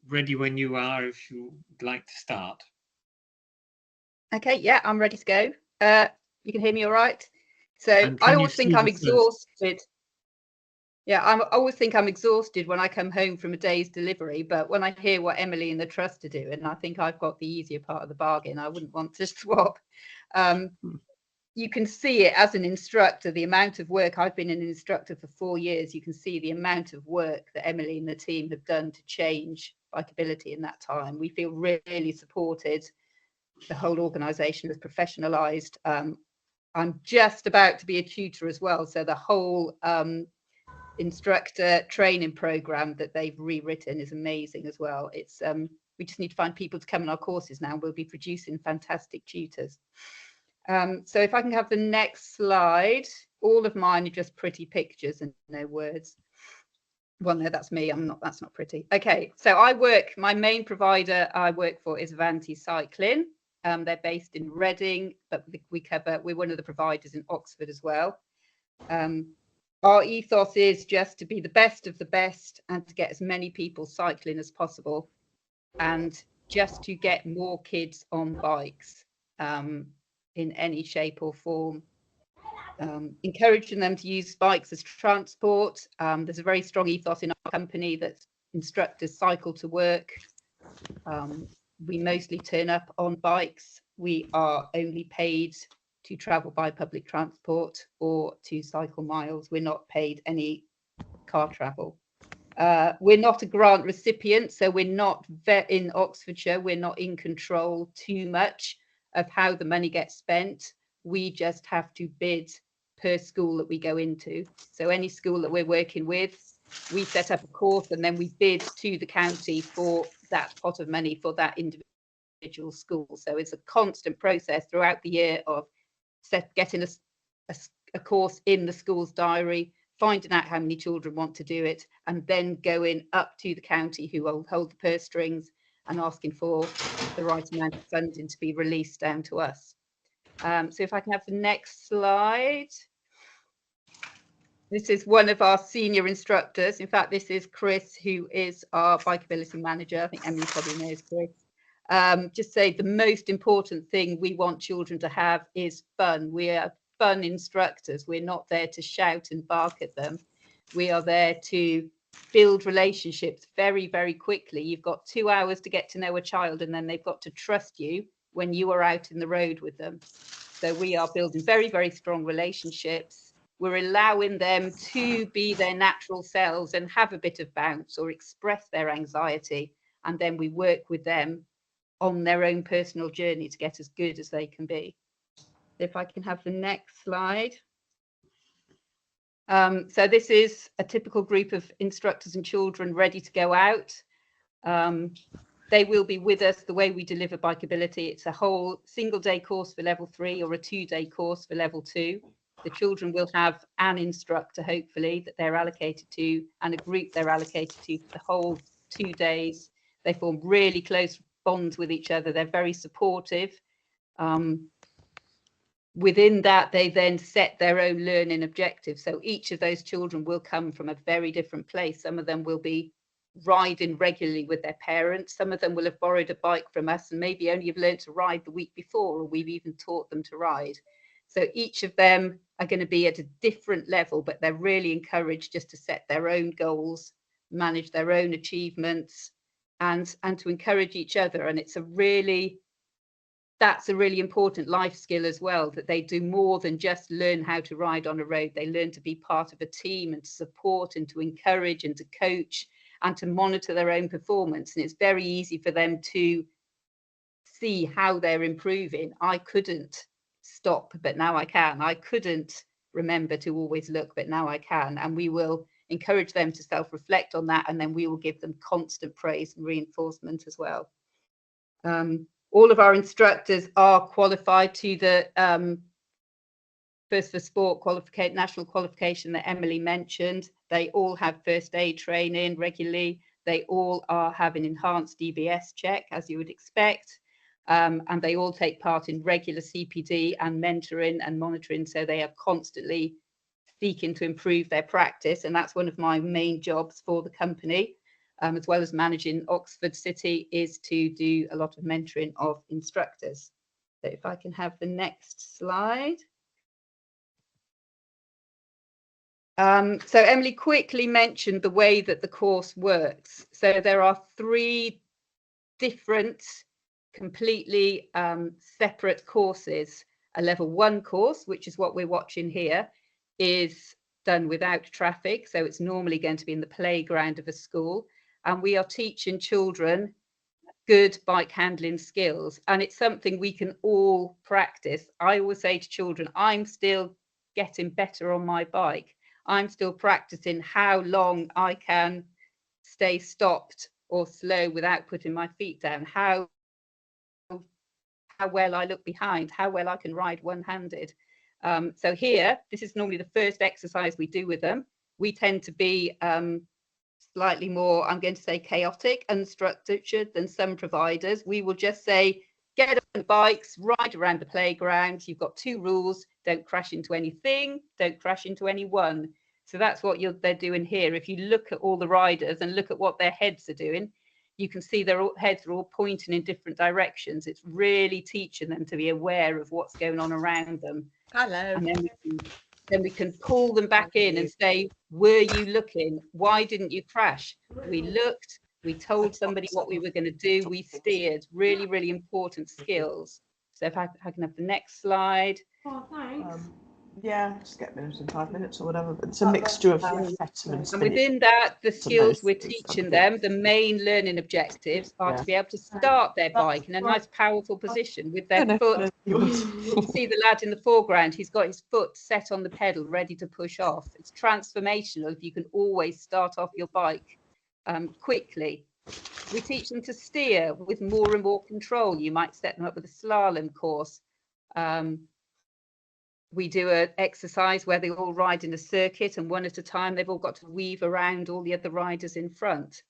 ready when you are, if you'd like to start. Okay, yeah, I'm ready to go. You can hear me all right? So I always think I'm exhausted. Yeah, I always think I'm exhausted when I come home from a day's delivery, but when I hear what Emily and the trust are doing, I think I've got the easier part of the bargain. I wouldn't want to swap. You can see it as an instructor, the amount of work. I've been an instructor for 4 years. You can see the amount of work that Emily and the team have done to change bikeability in that time. We feel really supported. The whole organisation is professionalised. I'm just about to be a tutor as well, so the whole instructor training program that they've rewritten is amazing as well. It's we just need to find people to come in our courses now. We'll be producing fantastic tutors. So if I can have the next slide. All of mine are just pretty pictures and no words. Well, no, that's me. That's not pretty. Okay, so my main provider I work for is Avanti Cycling. They're based in Reading, but we're one of the providers in Oxford as well. Our ethos is just to be the best of the best and to get as many people cycling as possible, and just to get more kids on bikes in any shape or form. Encouraging them to use bikes as transport. There's a very strong ethos in our company that instructors cycle to work. We mostly turn up on bikes. We are only paid to travel by public transport or to cycle miles. We're not paid any car travel. We're not a grant recipient, so we're not in Oxfordshire. We're not in control too much of how the money gets spent. We just have to bid per school that we go into. So any school that we're working with, we set up a course and then we bid to the county for that pot of money for that individual school. So it's a constant process throughout the year of getting a course in the school's diary, finding out how many children want to do it, and then going up to the county, who will hold the purse strings, and asking for the right amount of funding to be released down to us. So if I can have the next slide. This is one of our senior instructors. In fact, this is Chris, who is our bikeability manager. I think Emily probably knows Chris. Just say the most important thing we want children to have is fun. We are fun instructors. We're not there to shout and bark at them. We are there to build relationships very, very quickly. You've got 2 hours to get to know a child, and then they've got to trust you when you are out in the road with them. So we are building very, very strong relationships. We're allowing them to be their natural selves and have a bit of bounce or express their anxiety. And then we work with them on their own personal journey to get as good as they can be. If I can have the next slide. So this is a typical group of instructors and children ready to go out. They will be with us the way we deliver Bikeability. It's a whole single day course for level 3 or a 2-day course for level 2. The children will have an instructor, hopefully, that they're allocated to, and a group they're allocated to for the whole 2 days. They form really close bonds with each other. They're very supportive. Within that, they then set their own learning objectives. So each of those children will come from a very different place. Some of them will be riding regularly with their parents. Some of them will have borrowed a bike from us and maybe only have learned to ride the week before, or we've even taught them to ride. So each of them are going to be at a different level, but they're really encouraged just to set their own goals, manage their own achievements, and to encourage each other. And that's a really important life skill as well, that they do more than just learn how to ride on a road. They learn to be part of a team and to support and to encourage and to coach and to monitor their own performance. And it's very easy for them to see how they're improving. I couldn't stop, but now I can. I couldn't remember to always look, but now I can. And we will encourage them to self-reflect on that, and then we will give them constant praise and reinforcement as well. All of our instructors are qualified to the First for Sport national qualification that Emily mentioned. They all have first aid training regularly. They all have an enhanced DBS check, as you would expect. And they all take part in regular CPD and mentoring and monitoring. So they are constantly seeking to improve their practice. And that's one of my main jobs for the company, as well as managing Oxford City, is to do a lot of mentoring of instructors. So if I can have the next slide. So Emily quickly mentioned the way that the course works. So there are 3 different, completely separate courses. A level 1 course, which is what we're watching here, is done without traffic. So it's normally going to be in the playground of a school. And we are teaching children good bike handling skills. And it's something we can all practice. I always say to children, I'm still getting better on my bike. I'm still practicing how long I can stay stopped or slow without putting my feet down, how well I look behind, how well I can ride one-handed. So here, this is normally the first exercise we do with them. We tend to be slightly more, I'm going to say, chaotic and structured than some providers. We will just say, get on bikes, ride around the playground. You've got 2 rules: don't crash into anything, don't crash into anyone. So that's what they're doing here. If you look at all the riders and look at what their heads are doing, you can see their heads are all pointing in different directions. It's really teaching them to be aware of what's going on around them. Hello. And then we can pull them back in and say, were you looking? Why didn't you crash? We looked, we told somebody what we were going to do, we steered. Really, really important skills. So if I can have the next slide. Oh, thanks. Yeah, just get minutes in 5 minutes or whatever, but it's a mixture of and within that, the skills we're teaching them, the main learning objectives are to be able to start their bike in a nice powerful position with their foot. You see the lad in the foreground, he's got his foot set on the pedal ready to push off. It's transformational if you can always start off your bike quickly. We teach them to steer with more and more control. You might set them up with a slalom course. We do an exercise where they all ride in a circuit, and one at a time they've all got to weave around all the other riders in front.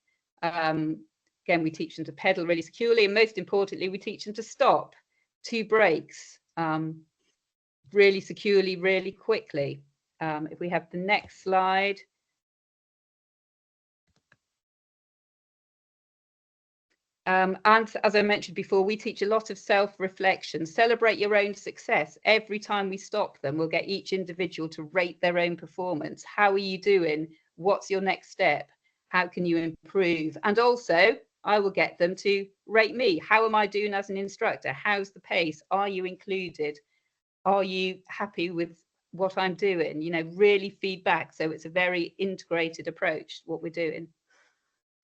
Again, we teach them to pedal really securely, and most importantly, we teach them to stop, 2 brakes, really securely, really quickly. If we have the next slide. And as I mentioned before, we teach a lot of self-reflection. Celebrate your own success. Every time we stop them, we'll get each individual to rate their own performance. How are you doing? What's your next step? How can you improve? And also, I will get them to rate me. How am I doing as an instructor? How's the pace? Are you included? Are you happy with what I'm doing? You know, really feedback. So it's a very integrated approach, what we're doing.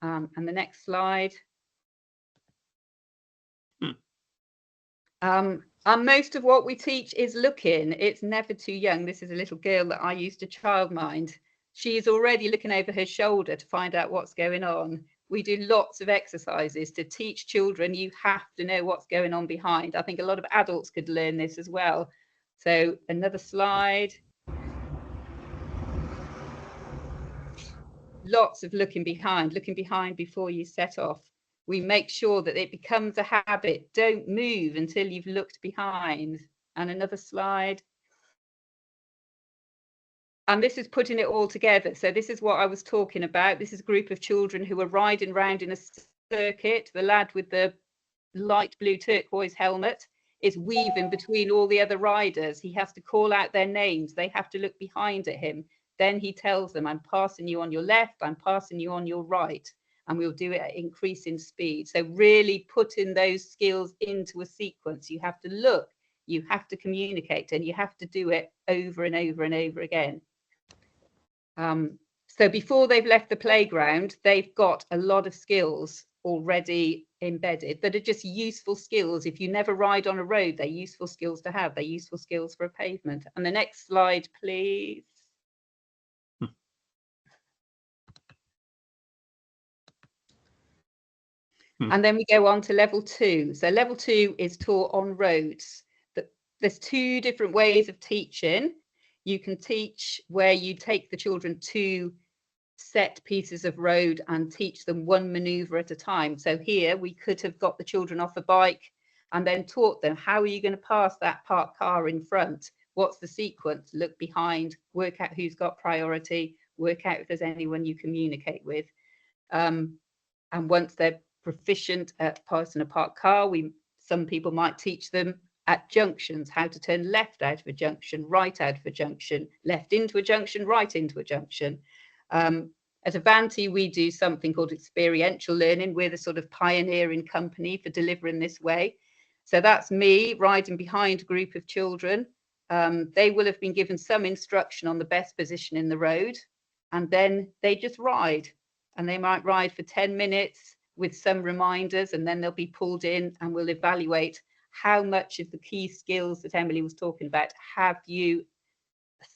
And the next slide. And most of what we teach is looking. It's never too young. This is a little girl that I used to childmind. She's already looking over her shoulder to find out what's going on. We do lots of exercises to teach children. You have to know what's going on behind. I think a lot of adults could learn this as well. So another slide. lots of looking behind before you set off. We make sure that it becomes a habit. Don't move until you've looked behind. And another slide. And this is putting it all together. So this is what I was talking about. This is a group of children who are riding around in a circuit. The lad with the light blue turquoise helmet is weaving between all the other riders. He has to call out their names. They have to look behind at him. Then he tells them, I'm passing you on your left, I'm passing you on your right. And we'll do it at increasing speed. So really putting those skills into a sequence. You have to look, you have to communicate, and you have to do it over and over and over again. So before they've left the playground, they've got a lot of skills already embedded that are just useful skills. If you never ride on a road, they're useful skills to have. They're useful skills for a pavement. And the next slide, please. And then we go on to level 2. So level 2 is taught on roads. There's 2 different ways of teaching. You can teach where you take the children to set pieces of road and teach them one maneuver at a time. So here we could have got the children off a bike and then taught them, how are you going to pass that parked car in front? What's the sequence? Look behind, work out who's got priority, work out if there's anyone you communicate with. And once they're proficient at passing a parked car, some people might teach them at junctions, how to turn left out of a junction, right out of a junction, left into a junction, right into a junction. At Avanti, we do something called experiential learning. We're the sort of pioneering company for delivering this way. So that's me riding behind a group of children. They will have been given some instruction on the best position in the road, and then they just ride. And they might ride for 10 minutes with some reminders, and then they'll be pulled in and we'll evaluate how much of the key skills that Emily was talking about have you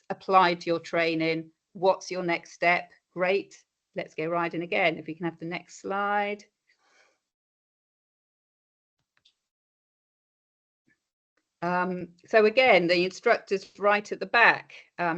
applied to your training. What's your next step? Great, let's go riding again. If we can have the next slide. So again, the instructor's right at the back.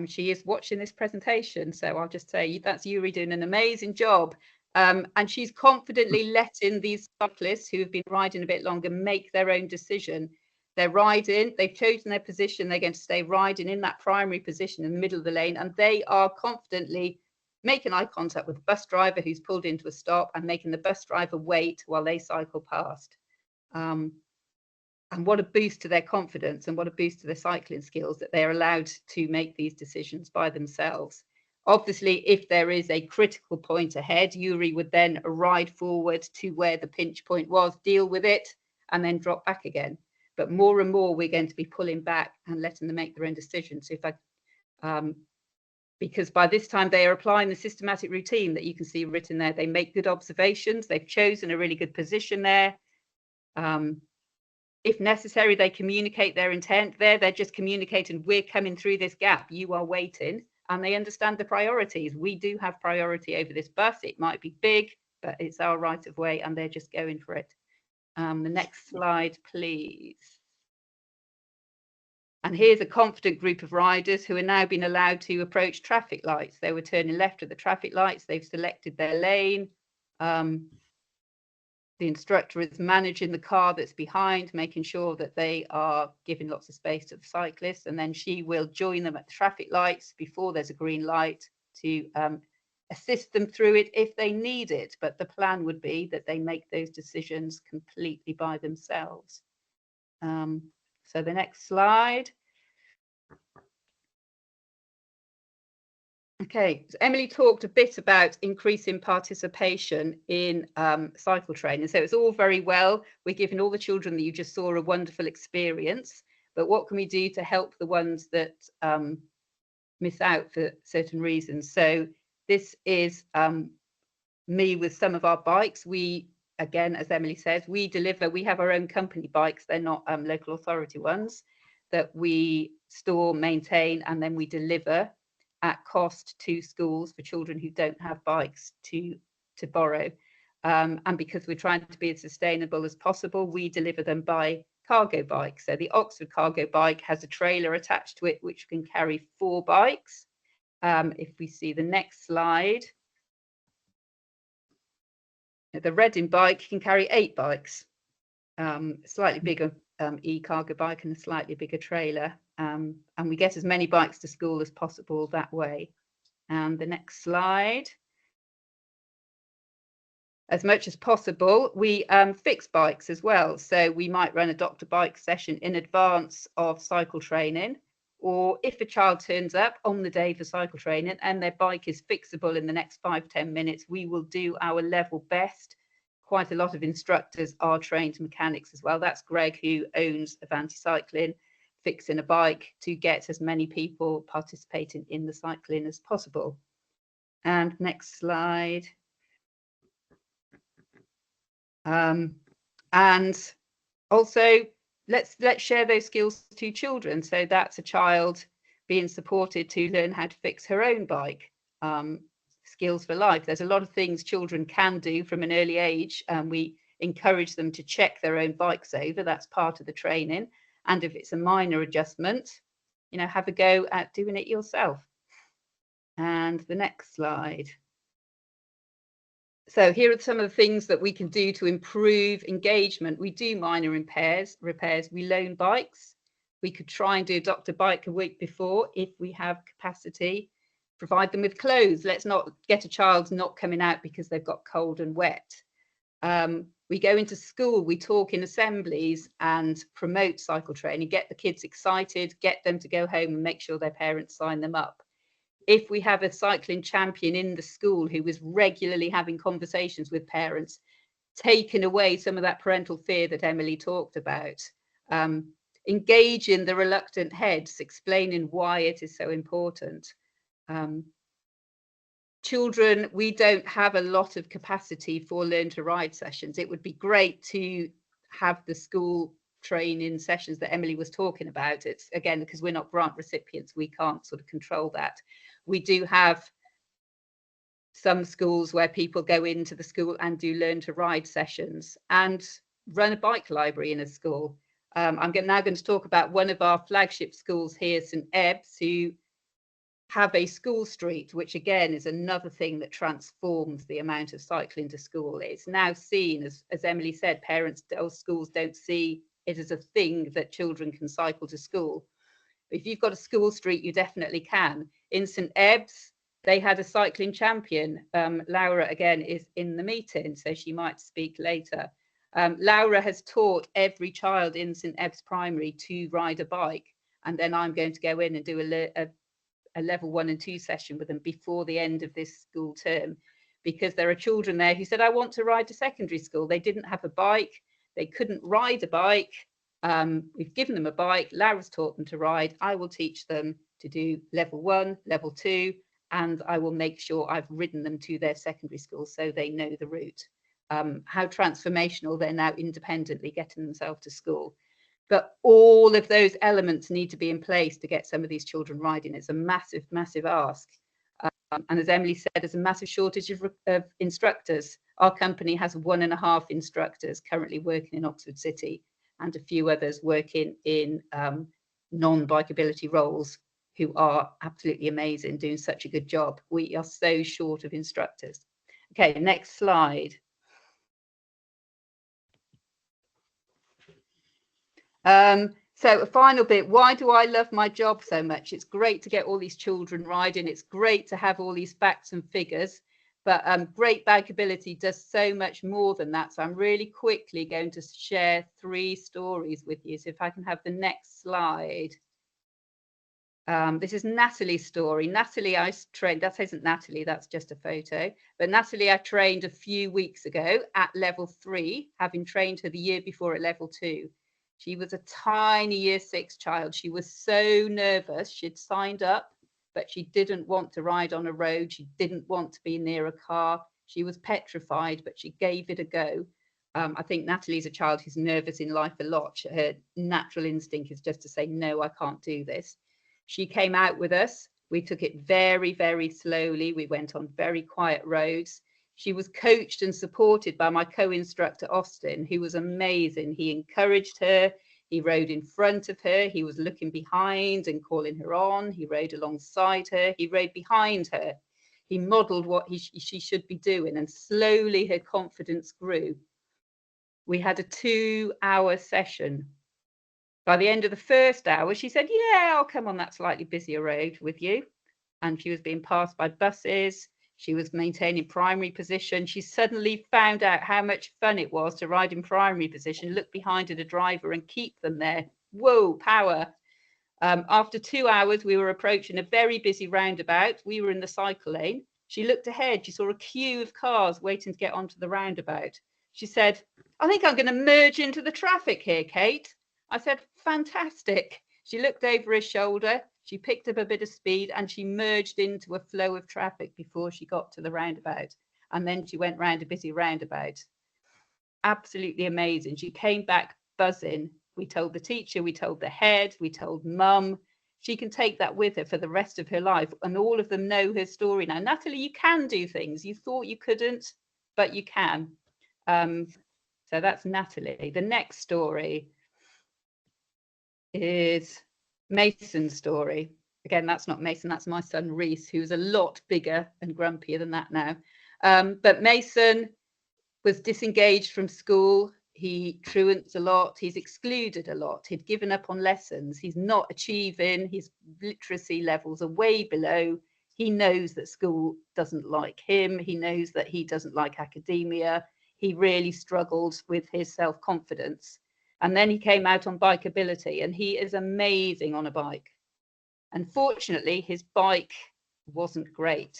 She is watching this presentation, so I'll just say that's Yuri doing an amazing job. And she's confidently letting these cyclists who have been riding a bit longer make their own decision. They're riding, they've chosen their position, they're going to stay riding in that primary position in the middle of the lane, and they are confidently making eye contact with the bus driver who's pulled into a stop and making the bus driver wait while they cycle past. And what a boost to their confidence and what a boost to their cycling skills that they're allowed to make these decisions by themselves. Obviously, if there is a critical point ahead, Yuri would then ride forward to where the pinch point was, deal with it, and then drop back again. But more and more, we're going to be pulling back and letting them make their own decisions. Because by this time, they are applying the systematic routine that you can see written there. They make good observations. They've chosen a really good position there. If necessary, they communicate their intent there. They're just communicating, we're coming through this gap, you are waiting. And they understand the priorities. We do have priority over this bus. It might be big, but it's our right of way, and they're just going for it. The next slide, please. And here's a confident group of riders who are now being allowed to approach traffic lights. They were turning left at the traffic lights. They've selected their lane. The instructor is managing the car that's behind, making sure that they are giving lots of space to the cyclists, and then she will join them at the traffic lights before there's a green light to assist them through it if they need it. But the plan would be that they make those decisions completely by themselves. So the next slide. Okay, so Emily talked a bit about increasing participation in cycle training. So it's all very well, we're giving all the children that you just saw a wonderful experience, but what can we do to help the ones that miss out for certain reasons? So this is me with some of our bikes. We, again, as Emily says, we have our own company bikes. They're not local authority ones that we store, maintain, and then we deliver at cost to schools for children who don't have bikes to borrow. And because we're trying to be as sustainable as possible, we deliver them by cargo bike. So the Oxford cargo bike has a trailer attached to it, which can carry 4 bikes. If we see the next slide. The Reading bike can carry 8 bikes, slightly bigger e-cargo bike and a slightly bigger trailer. And we get as many bikes to school as possible that way. And the next slide. As much as possible, we fix bikes as well. So we might run a doctor bike session in advance of cycle training, or if a child turns up on the day for cycle training and their bike is fixable in the next 5-10 minutes, we will do our level best. Quite a lot of instructors are trained mechanics as well. That's Greg, who owns Avanti Cycling, fixing a bike to get as many people participating in the cycling as possible. And next slide. And also let's share those skills to children. So that's a child being supported to learn how to fix her own bike. Skills for life. There's a lot of things children can do from an early age, and we encourage them to check their own bikes over. That's part of the training. And if it's a minor adjustment, you know, have a go at doing it yourself. And the next slide. So here are some of the things that we can do to improve engagement. We do minor repairs. We loan bikes. We could try and do a doctor bike a week before if we have capacity. Provide them with clothes. Let's not get a child not coming out because they've got cold and wet. We go into school, we talk in assemblies and promote cycle training, get the kids excited, get them to go home and make sure their parents sign them up. If we have a cycling champion in the school who is regularly having conversations with parents, taking away some of that parental fear that Emily talked about, engaging the reluctant heads, explaining why it is so important. Children, we don't have a lot of capacity for learn to ride sessions. It would be great to have the school training sessions that Emily was talking about. It's again, because we're not grant recipients, we can't sort of control that. We do have some schools where people go into the school and do learn to ride sessions and run a bike library in a school. I'm now going to talk about one of our flagship schools here, St Ebbs, who have a school street, which again is another thing that transforms the amount of cycling to school. It's now seen, as Emily said, parents or schools don't see it as a thing that children can cycle to school. If you've got a school street, you definitely can. In St Ebbs, they had a cycling champion. Laura, again, is in the meeting, so she might speak later. Laura has taught every child in St Ebbs Primary to ride a bike, and then I'm going to go in and do a level 1 and 2 session with them before the end of this school term, because there are children there who said, I want to ride to secondary school. They didn't have a bike. They couldn't ride a bike. We've given them a bike. Laura's taught them to ride. I will teach them to do level 1, level 2, and I will make sure I've ridden them to their secondary school so they know the route. How transformational, they're now independently getting themselves to school. But all of those elements need to be in place to get some of these children riding. It's a massive, massive ask. And as Emily said, there's a massive shortage of instructors. Our company has 1.5 instructors currently working in Oxford City, and a few others working in non-bikeability roles who are absolutely amazing, doing such a good job. We are so short of instructors. Okay, next slide. So a final bit, why do I love my job so much? It's great to get all these children riding. It's great to have all these facts and figures, but great bikeability does so much more than that. So I'm really quickly going to share 3 stories with you. So if I can have the next slide. This is Natalie's story. Natalie, I trained, that isn't Natalie, that's just a photo. But Natalie, I trained a few weeks ago at level 3, having trained her the year before at level 2. She was a tiny year 6 child. She was so nervous. She'd signed up, but she didn't want to ride on a road. She didn't want to be near a car. She was petrified, but she gave it a go. I think Natalie's a child who's nervous in life a lot. Her natural instinct is just to say, no, I can't do this. She came out with us. We took it very, very slowly. We went on very quiet roads. She was coached and supported by my co-instructor, Austin, who was amazing. He encouraged her. He rode in front of her. He was looking behind and calling her on. He rode alongside her. He rode behind her. He modelled what she should be doing, and slowly her confidence grew. We had a 2-hour session. By the end of the first hour, she said, yeah, I'll come on that slightly busier road with you. And she was being passed by buses. She was maintaining primary position. She suddenly found out how much fun it was to ride in primary position, look behind at a driver and keep them there. Whoa, power. After 2 hours, we were approaching a very busy roundabout. We were in the cycle lane. She looked ahead. She saw a queue of cars waiting to get onto the roundabout. She said, I think I'm going to merge into the traffic here, Kate. I said, fantastic. She looked over her shoulder. She picked up a bit of speed and she merged into a flow of traffic before she got to the roundabout. And then she went round a busy roundabout. Absolutely amazing. She came back buzzing. We told the teacher, we told the head, we told mum. She can take that with her for the rest of her life. And all of them know her story now. Natalie, you can do things. You thought you couldn't, but you can. So that's Natalie. The next story is Mason's story. Again, that's not Mason, that's my son Reese, who's a lot bigger and grumpier than that now. But Mason was disengaged from school. He truants a lot. He's excluded a lot. He'd given up on lessons. He's not achieving. His literacy levels are way below. He knows that school doesn't like him. He knows that he doesn't like academia. He really struggled with his self-confidence. And then he came out on Bikeability, and he is amazing on a bike. Unfortunately, his bike wasn't great.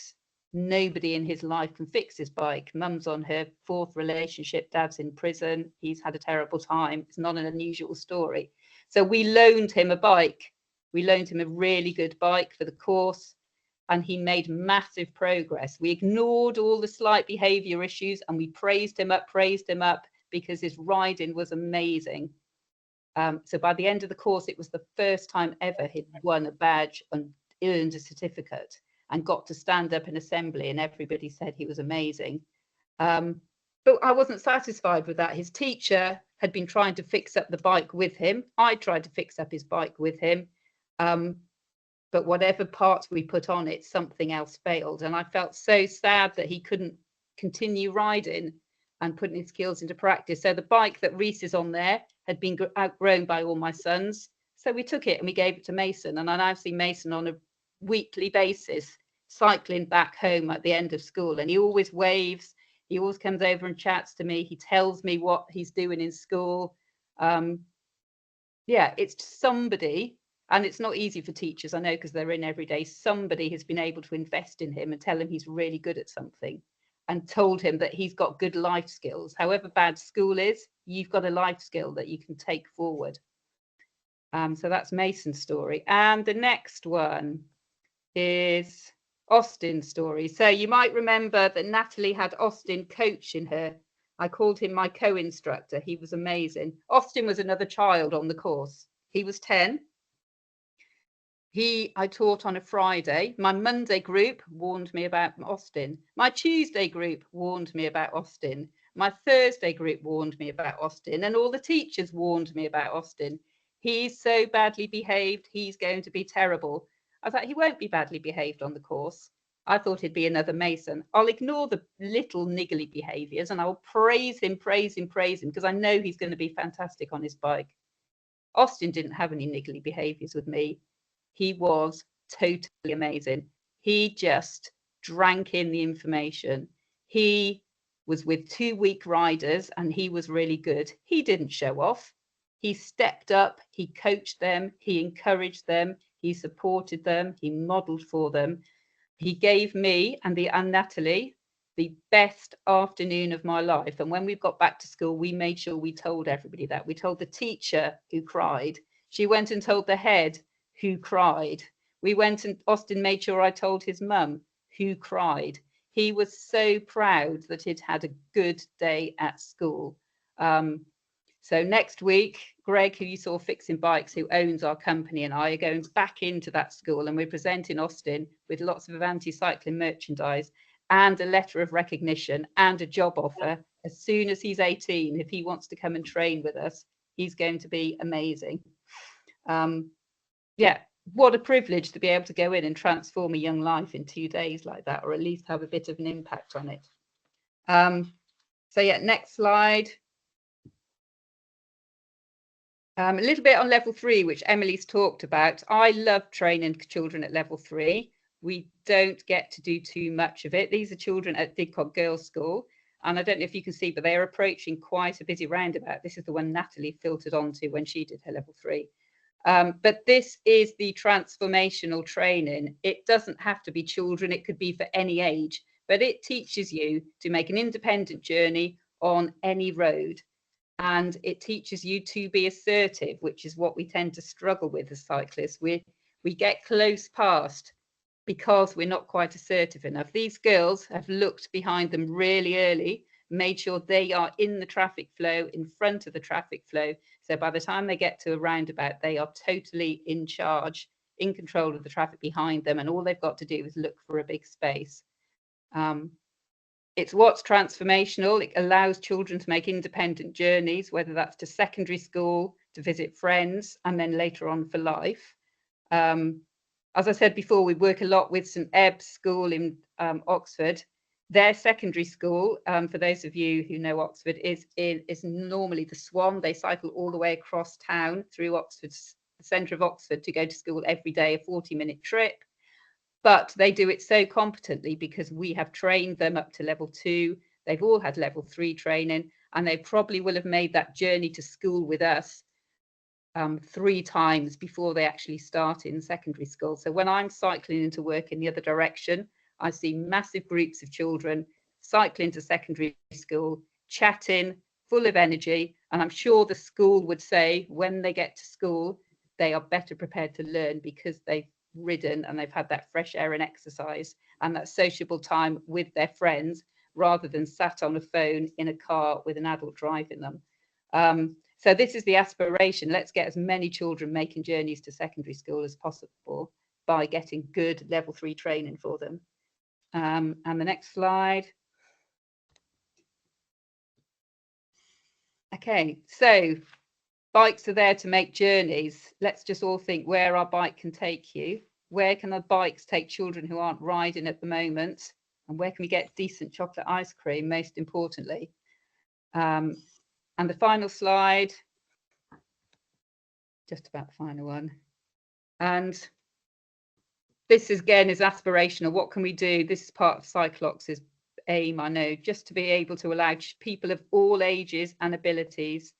Nobody in his life can fix his bike. Mum's on her 4th relationship. Dad's in prison. He's had a terrible time. It's not an unusual story. So we loaned him a bike. We loaned him a really good bike for the course, and he made massive progress. We ignored all the slight behavior issues and we praised him up because his riding was amazing. So by the end of the course, it was the first time ever he'd won a badge and earned a certificate and got to stand up in assembly, and everybody said he was amazing. But I wasn't satisfied with that. His teacher had been trying to fix up the bike with him. I tried to fix up his bike with him. But whatever parts we put on it, something else failed. And I felt so sad that he couldn't continue riding and putting his skills into practice. So the bike that Reese is on there had been outgrown by all my sons. So we took it and we gave it to Mason. And I now see Mason on a weekly basis cycling back home at the end of school. And he always waves. He always comes over and chats to me. He tells me what he's doing in school. Yeah, it's somebody, and it's not easy for teachers, I know, because they're in every day. Somebody has been able to invest in him and tell him he's really good at something, and told him that he's got good life skills. However bad school is, you've got a life skill that you can take forward. So that's Mason's story. And the next one is Austin's story. So you might remember that Natalie had Austin coaching her. I called him my co-instructor. He was amazing. Austin was another child on the course. He was 10. I taught on a Friday. My Monday group warned me about Austin. My Tuesday group warned me about Austin. My Thursday group warned me about Austin. And all the teachers warned me about Austin. He's so badly behaved. He's going to be terrible. I thought he won't be badly behaved on the course. I thought he'd be another Mason. I'll ignore the little niggly behaviours and I'll praise him, because I know he's going to be fantastic on his bike. Austin didn't have any niggly behaviours with me. He was totally amazing. He just drank in the information. He was with 2 weak riders and he was really good. He didn't show off. He stepped up, he coached them, he encouraged them, he supported them, he modelled for them. He gave me and Natalie the best afternoon of my life. And when we got back to school, we made sure we told everybody that. We told the teacher who cried. She went and told the head who cried. We went and Austin made sure I told his mum who cried. He was so proud that he'd had a good day at school. So next week, Greg, who you saw fixing bikes, who owns our company, and I are going back into that school, and we're presenting Austin with lots of anti-cycling merchandise and a letter of recognition and a job offer as soon as he's 18. If he wants to come and train with us, he's going to be amazing. Yeah, what a privilege to be able to go in and transform a young life in 2 days like that, or at least have a bit of an impact on it. So yeah, next slide. A little bit on level 3, which Emily's talked about. I love training children at level 3. We don't get to do too much of it. These are children at Didcot Girls' School. And I don't know if you can see, but they're approaching quite a busy roundabout. This is the one Natalie filtered onto when she did her level 3. But this is the transformational training. It doesn't have to be children. It could be for any age. But it teaches you to make an independent journey on any road. And it teaches you to be assertive, which is what we tend to struggle with as cyclists. We get close past because we're not quite assertive enough. These girls have looked behind them really early, made sure they are in the traffic flow, in front of the traffic flow. So by the time they get to a roundabout, they are totally in charge, in control of the traffic behind them. And all they've got to do is look for a big space. It's what's transformational. It allows children to make independent journeys, whether that's to secondary school, to visit friends, and then later on for life. As I said before, we work a lot with St Ebb's School in Oxford. Their secondary school, for those of you who know Oxford, is normally the Swan. They cycle all the way across town through Oxford, the centre of Oxford, to go to school every day, a 40-minute trip. But they do it so competently because we have trained them up to level 2. They've all had level 3 training, and they probably will have made that journey to school with us 3 times before they actually start in secondary school. So when I'm cycling into work in the other direction, I see massive groups of children cycling to secondary school, chatting, full of energy. And I'm sure the school would say when they get to school, they are better prepared to learn because they've ridden and they've had that fresh air and exercise and that sociable time with their friends, rather than sat on a phone in a car with an adult driving them. So this is the aspiration. Let's get as many children making journeys to secondary school as possible by getting good level 3 training for them. And the next slide. Okay, so bikes are there to make journeys. Let's just all think where our bike can take you. Where can our bikes take children who aren't riding at the moment? And where can we get decent chocolate ice cream, most importantly? And the final slide, just about the final one. And this is, again, is aspirational. What can we do? This is part of Cyclox's aim, I know, just to be able to allow people of all ages and abilities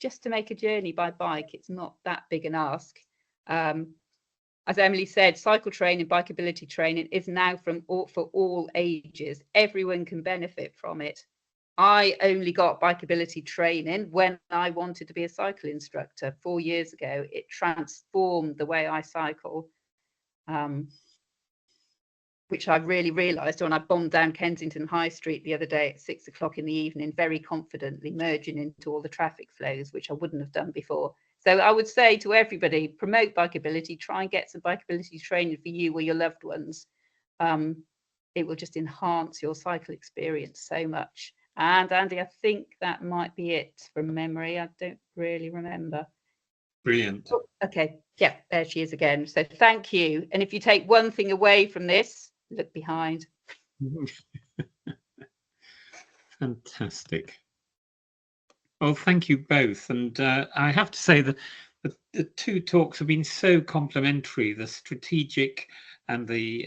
just to make a journey by bike. It's not that big an ask. As Emily said, cycle training, bikeability training is now for all ages. Everyone can benefit from it. I only got bikeability training when I wanted to be a cycle instructor 4 years ago. It transformed the way I cycle, which I really realised when I bombed down Kensington High Street the other day at 6 o'clock in the evening, very confidently merging into all the traffic flows, which I wouldn't have done before. So I would say to everybody, promote bikeability, try and get some bikeability training for you or your loved ones. It will just enhance your cycle experience so much. And Andy, I think that might be it from memory. I don't really remember. Brilliant. Oh, okay, yeah, there she is again. So thank you. And if you take one thing away from this, look behind. Fantastic. Well, thank you both. And I have to say that the 2 talks have been so complementary, the strategic and the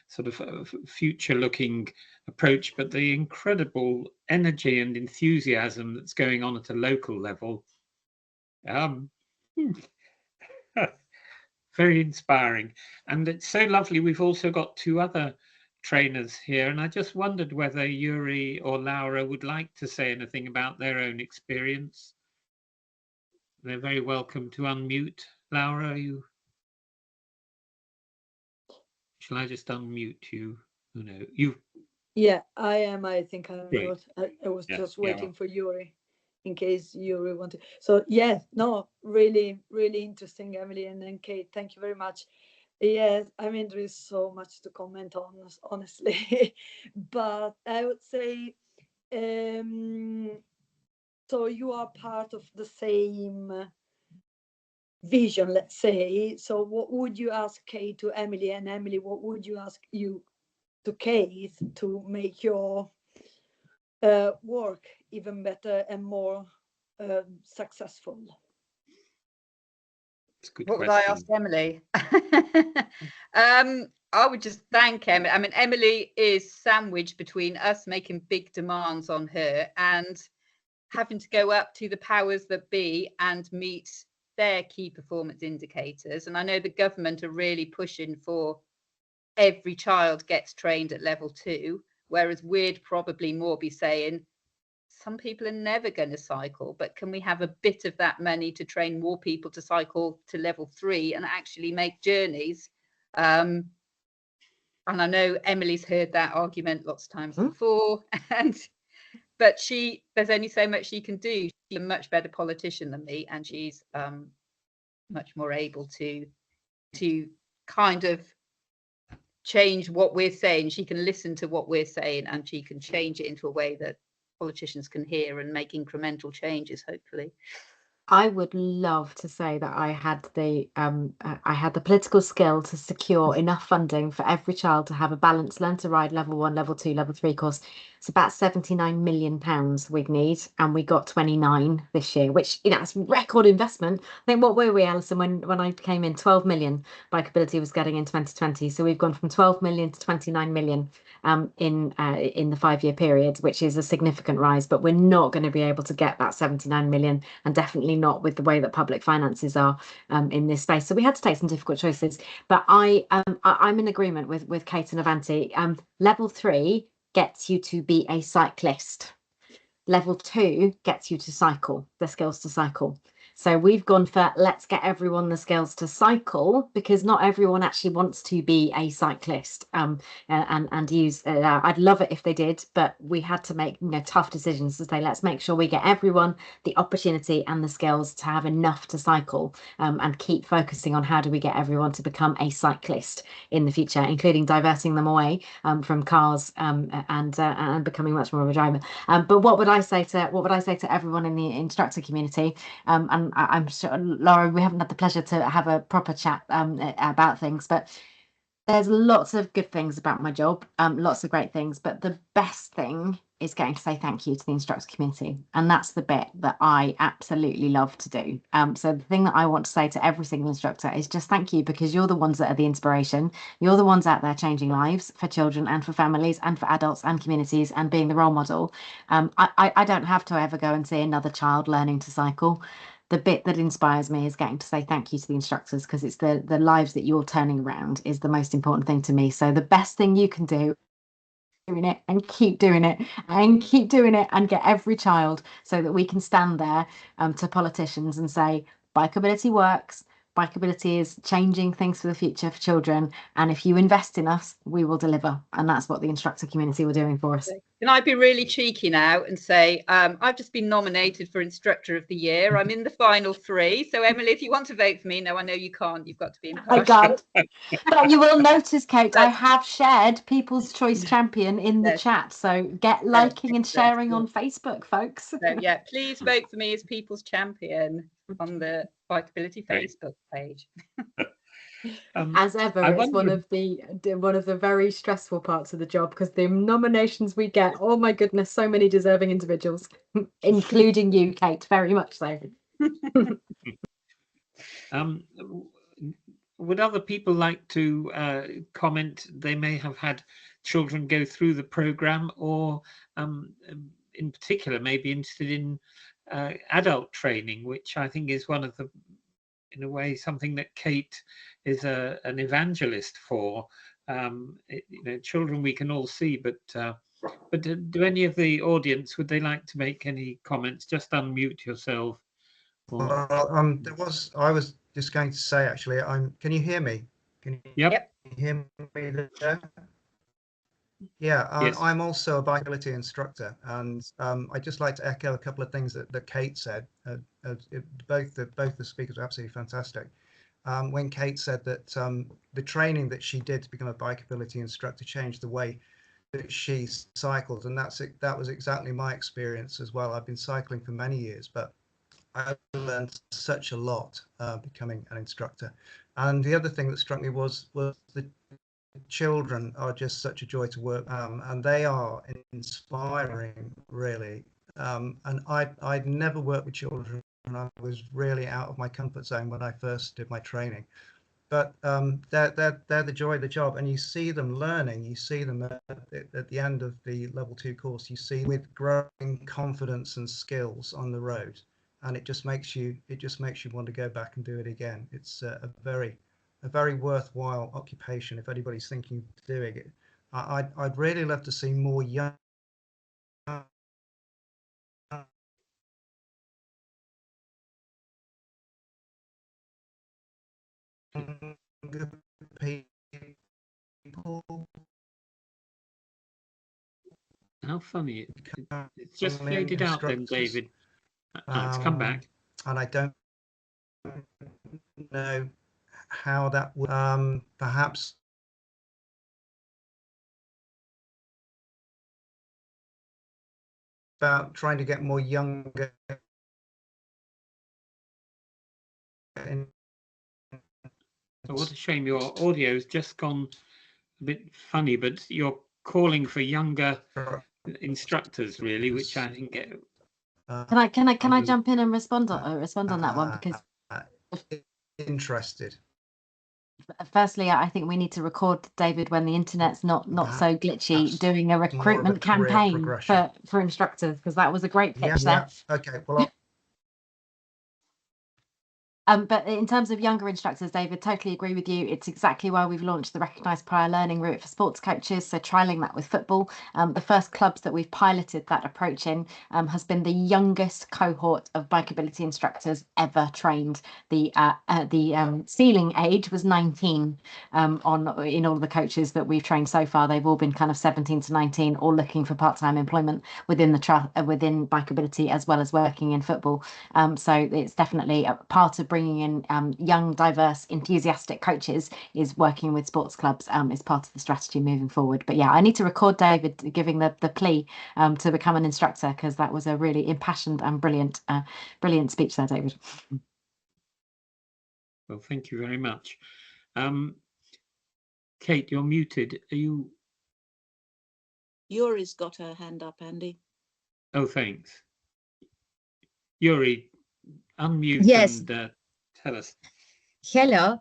sort of future-looking approach, but the incredible energy and enthusiasm that's going on at a local level. Very inspiring. And it's so lovely. We've also got 2 other trainers here, and I just wondered whether Yuri or Laura would like to say anything about their own experience. They're very welcome to unmute. Laura, are you? Shall I just unmute you? Oh, no, you. Yeah, I am. I think I'm Great. good. I was Yeah, just yeah, waiting well. for Yuri in case Yuri wanted. So yeah, no, really, really interesting, Emily and Kate. Thank you very much. Yes, I mean, there is so much to comment on, honestly, but I would say, so you are part of the same vision, let's say. So what would you ask Kate to Emily, and Emily, what would you ask you to Kate to make your work even better and more successful? What would I ask Emily? I would just thank Emily. I mean, Emily is sandwiched between us making big demands on her and having to go up to the powers that be and meet their key performance indicators. And I know the government are really pushing for every child gets trained at level 2, whereas we'd probably more be saying some people are never going to cycle, but can we have a bit of that money to train more people to cycle to level 3 and actually make journeys? And I know Emily's heard that argument lots of times before, but there's only so much she can do. She's a much better politician than me, and she's much more able to kind of change what we're saying. She can listen to what we're saying, and she can change it into a way that politicians can hear and make incremental changes, hopefully. I would love to say that I had the political skill to secure enough funding for every child to have a balanced learn to ride level 1, level 2, level 3 course. It's about £79 million we'd need, and we got 29 this year, which, you know, it's record investment. I think, what were we, Alison, when I came in? 12 million Bikeability was getting in 2020. So we've gone from 12 million to 29 million in the 5-year period, which is a significant rise, but we're not going to be able to get that 79 million, and definitely not with the way that public finances are in this space. So we had to take some difficult choices, but I'm in agreement with Kate and Avanti. Level 3 gets you to be a cyclist. Level 2 gets you to cycle, the skills to cycle. So we've gone for, let's get everyone the skills to cycle, because not everyone actually wants to be a cyclist and use. I'd love it if they did, but we had to make, you know, tough decisions to say, let's make sure we get everyone the opportunity and the skills to have enough to cycle, and keep focusing on how do we get everyone to become a cyclist in the future, including diverting them away from cars and becoming much more of a driver. But what would I say to everyone in the instructor community? And I'm sure, Laura, we haven't had the pleasure to have a proper chat about things, but there's lots of good things about my job, lots of great things, but the best thing is getting to say thank you to the instructor community, and that's the bit that I absolutely love to do. So the thing that I want to say to every single instructor is just thank you, because you're the ones that are the inspiration. You're the ones out there changing lives for children and for families and for adults and communities and being the role model. I don't have to ever go and see another child learning to cycle. The bit that inspires me is getting to say thank you to the instructors, because it's the lives that you're turning around is the most important thing to me. So the best thing you can do, doing it and keep doing it and keep doing it, and get every child, so that we can stand there to politicians and say bikeability works. Bikeability is changing things for the future for children, and if you invest in us, we will deliver. And that's what the instructor community were doing for us. Can I be really cheeky now and say I've just been nominated for Instructor of the Year. I'm in the final 3. So Emily, if you want to vote for me, no, I know you can't. You've got to be impartial. I can't. But you will notice, Kate, I have shared People's Choice Champion in the chat. So get liking and sharing on Facebook, folks. So yeah, please vote for me as People's Champion on the Bikeability Facebook page. As ever, it's one of the very stressful parts of the job, because the nominations we get, oh my goodness, so many deserving individuals, including you, Kate, very much so. Would other people like to comment? They may have had children go through the program, or in particular may be interested in adult training, which I think is one of the, in a way, something that Kate is an evangelist for. You know, children we can all see, but do any of the audience, would they like to make any comments? Just unmute yourself. Well, I was just going to say, actually, can you hear me? Can you hear me there? Yeah, yes. I'm also a bikeability instructor, and I'd just like to echo a couple of things that Kate said. Both the speakers were absolutely fantastic. When Kate said that the training that she did to become a bikeability instructor changed the way that she cycled, and that was exactly my experience as well. I've been cycling for many years, but I learned such a lot becoming an instructor. And the other thing that struck me was the children are just such a joy to work, and they are inspiring, really. And I'd never worked with children, and I was really out of my comfort zone when I first did my training. But they're the joy of the job, and you see them learning. You see them at the end of the level 2 course. You see with growing confidence and skills on the road, and it just makes you want to go back and do it again. It's a very worthwhile occupation if anybody's thinking of doing it. I'd really love to see more young people. How funny. It's just faded out then, David. It's come back. And I don't know how that would perhaps about trying to get more younger Oh, what a shame your audio's just gone a bit funny, but you're calling for younger instructors, really, which I think Can I jump in and respond on that one, because interested. Firstly, I think we need to record, David, when the internet's not so glitchy, doing a recruitment campaign for instructors, because that was a great pitch there. Okay, well, But in terms of younger instructors, David, totally agree with you. It's exactly why we've launched the recognised prior learning route for sports coaches. So trialling that with football. The first clubs that we've piloted that approach in has been the youngest cohort of bikeability instructors ever trained. The ceiling age was 19 in all the coaches that we've trained so far. They've all been kind of 17 to 19, all looking for part-time employment within within bikeability as well as working in football. So it's definitely a part of bringing in young, diverse, enthusiastic coaches is working with sports clubs is part of the strategy moving forward. But yeah, I need to record David giving the plea to become an instructor, because that was a really impassioned and brilliant speech there, David. Well, thank you very much. Kate, you're muted. Are you? Yuri's got her hand up, Andy. Oh, thanks. Yuri, unmute. Yes. And tell us. Hello.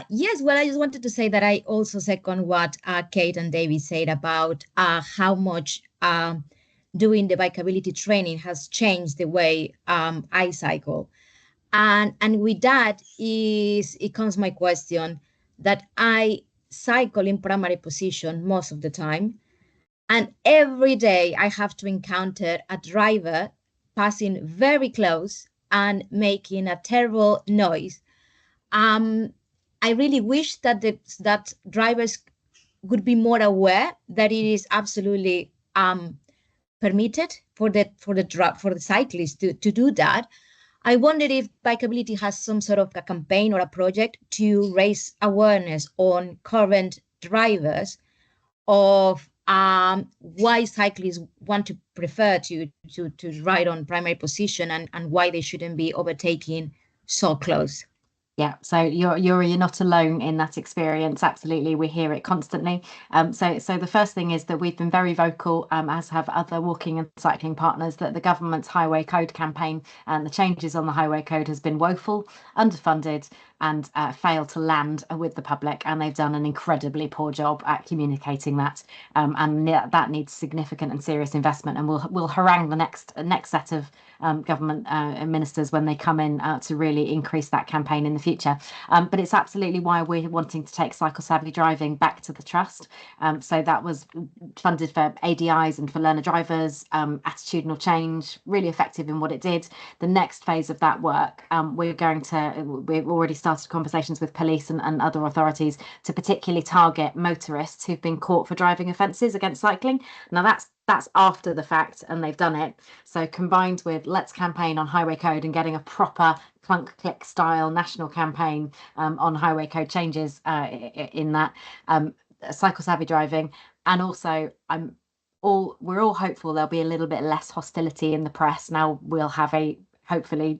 Yes, well, I just wanted to say that I also second what Kate and David said about how much doing the bikeability training has changed the way I cycle. And with that it comes my question that I cycle in primary position most of the time. And every day I have to encounter a driver passing very close and making a terrible noise. I really wish that that drivers would be more aware that it is absolutely permitted for the cyclists to do that. I wondered if Bikeability has some sort of a campaign or a project to raise awareness on current drivers of why cyclists want to prefer to ride on primary position and why they shouldn't be overtaking so close. Yeah, so you're not alone in that experience. Absolutely, we hear it constantly. So the first thing is that we've been very vocal, as have other walking and cycling partners, that the government's highway code campaign and the changes on the highway code has been woeful, underfunded, and failed to land with the public. And they've done an incredibly poor job at communicating that. And that needs significant and serious investment. And we'll harangue the next set of government ministers when they come in to really increase that campaign in the future. But it's absolutely why we're wanting to take cycle savvy driving back to the trust. So that was funded for ADIs and for learner drivers, attitudinal change, really effective in what it did. The next phase of that work, we've already started conversations with police and other authorities to particularly target motorists who've been caught for driving offences against cycling. Now that's after the fact, and they've done it. So combined with Let's campaign on highway code and getting a proper clunk click style national campaign on highway code changes in that cycle savvy driving, and also we're all hopeful there'll be a little bit less hostility in the press. Now we'll have a hopefully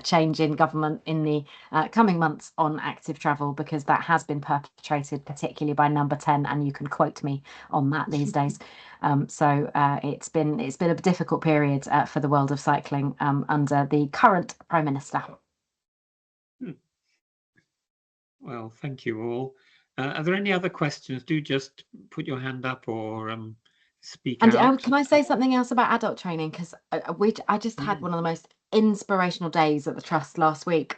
change in government in the coming months on active travel, because that has been perpetrated particularly by Number 10, and you can quote me on that these days. So it's been a difficult period for the world of cycling under the current Prime Minister. Well, thank you all. Are there any other questions? Do just put your hand up or speak And out. can I say something else about adult training? Because I just had one of the most inspirational days at the Trust last week.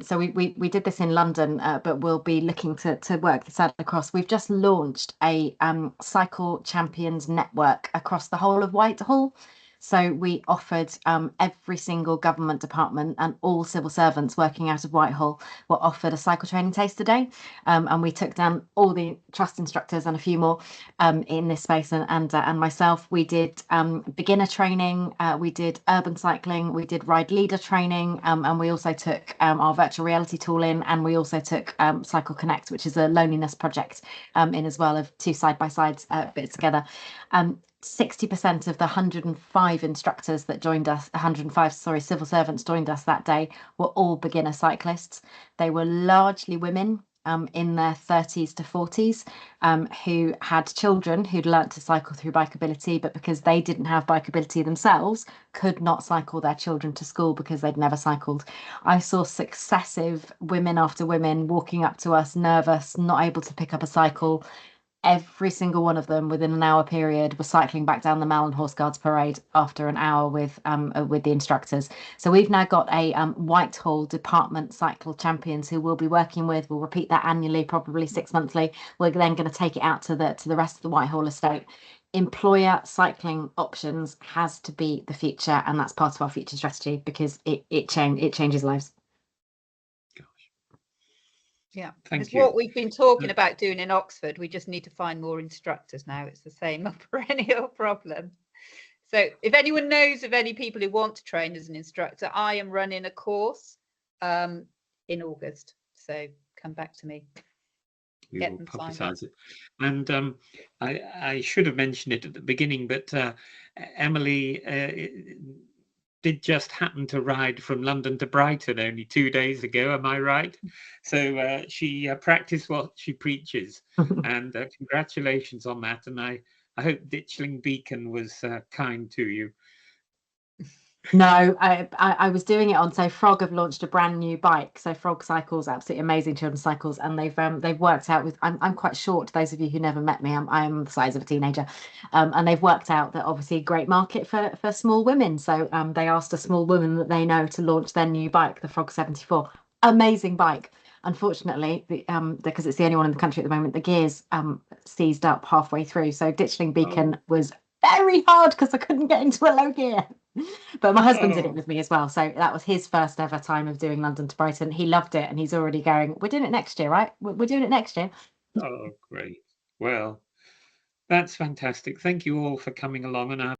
So we did this in London, but we'll be looking to work this out across. We've just launched a cycle champions network across the whole of Whitehall. So we offered every single government department and all civil servants working out of Whitehall were offered a cycle training taster day. And we took down all the Trust instructors and a few more in this space, and myself. We did beginner training, we did urban cycling, we did ride leader training, and we also took our virtual reality tool in, and we also took Cycle Connect, which is a loneliness project in as well, of two side-by-sides bits together. 60% of the 105 instructors that joined us, 105, civil servants joined us that day, were all beginner cyclists. They were largely women in their 30s to 40s who had children who'd learnt to cycle through Bikeability, but because they didn't have Bikeability themselves, could not cycle their children to school because they'd never cycled. I saw successive women after women walking up to us, nervous, not able to pick up a cycle. Every single one of them within an hour period was cycling back down the Mall and Horse Guards parade after an hour with the instructors. So we've now got a Whitehall department cycle champions who we'll be working with. We'll repeat that annually, probably 6 monthly. We're then going to take it out to the rest of the Whitehall estate. Employer cycling options has to be the future, and that's part of our future strategy, because it changes lives. Yeah, Thank it's you. what we've been talking about doing in Oxford. We just need to find more instructors now. It's the same perennial problem. So if anyone knows of any people who want to train as an instructor, I am running a course in August. So come back to me. We will publicise it. And I should have mentioned it at the beginning, but Emily did just happen to ride from London to Brighton only 2 days ago. Am I right? So she practiced what she preaches, and congratulations on that. And I hope Ditchling Beacon was kind to you. No, I was doing it on, so Frog have launched a brand new bike. So Frog cycles, absolutely amazing children's cycles, and they've worked out with. I'm quite short. Those of you who never met me, I'm the size of a teenager, and they've worked out that obviously a great market for small women. So they asked a small woman that they know to launch their new bike, the Frog 74. Amazing bike. Unfortunately, because it's the only one in the country at the moment, the gears seized up halfway through. So Ditchling Beacon was very hard because I couldn't get into a low gear. But my husband did it with me as well. So that was his first ever time of doing London to Brighton. He loved it, and he's already going, we're doing it next year, right? We're doing it next year. Oh, great. Well, that's fantastic. Thank you all for coming along, and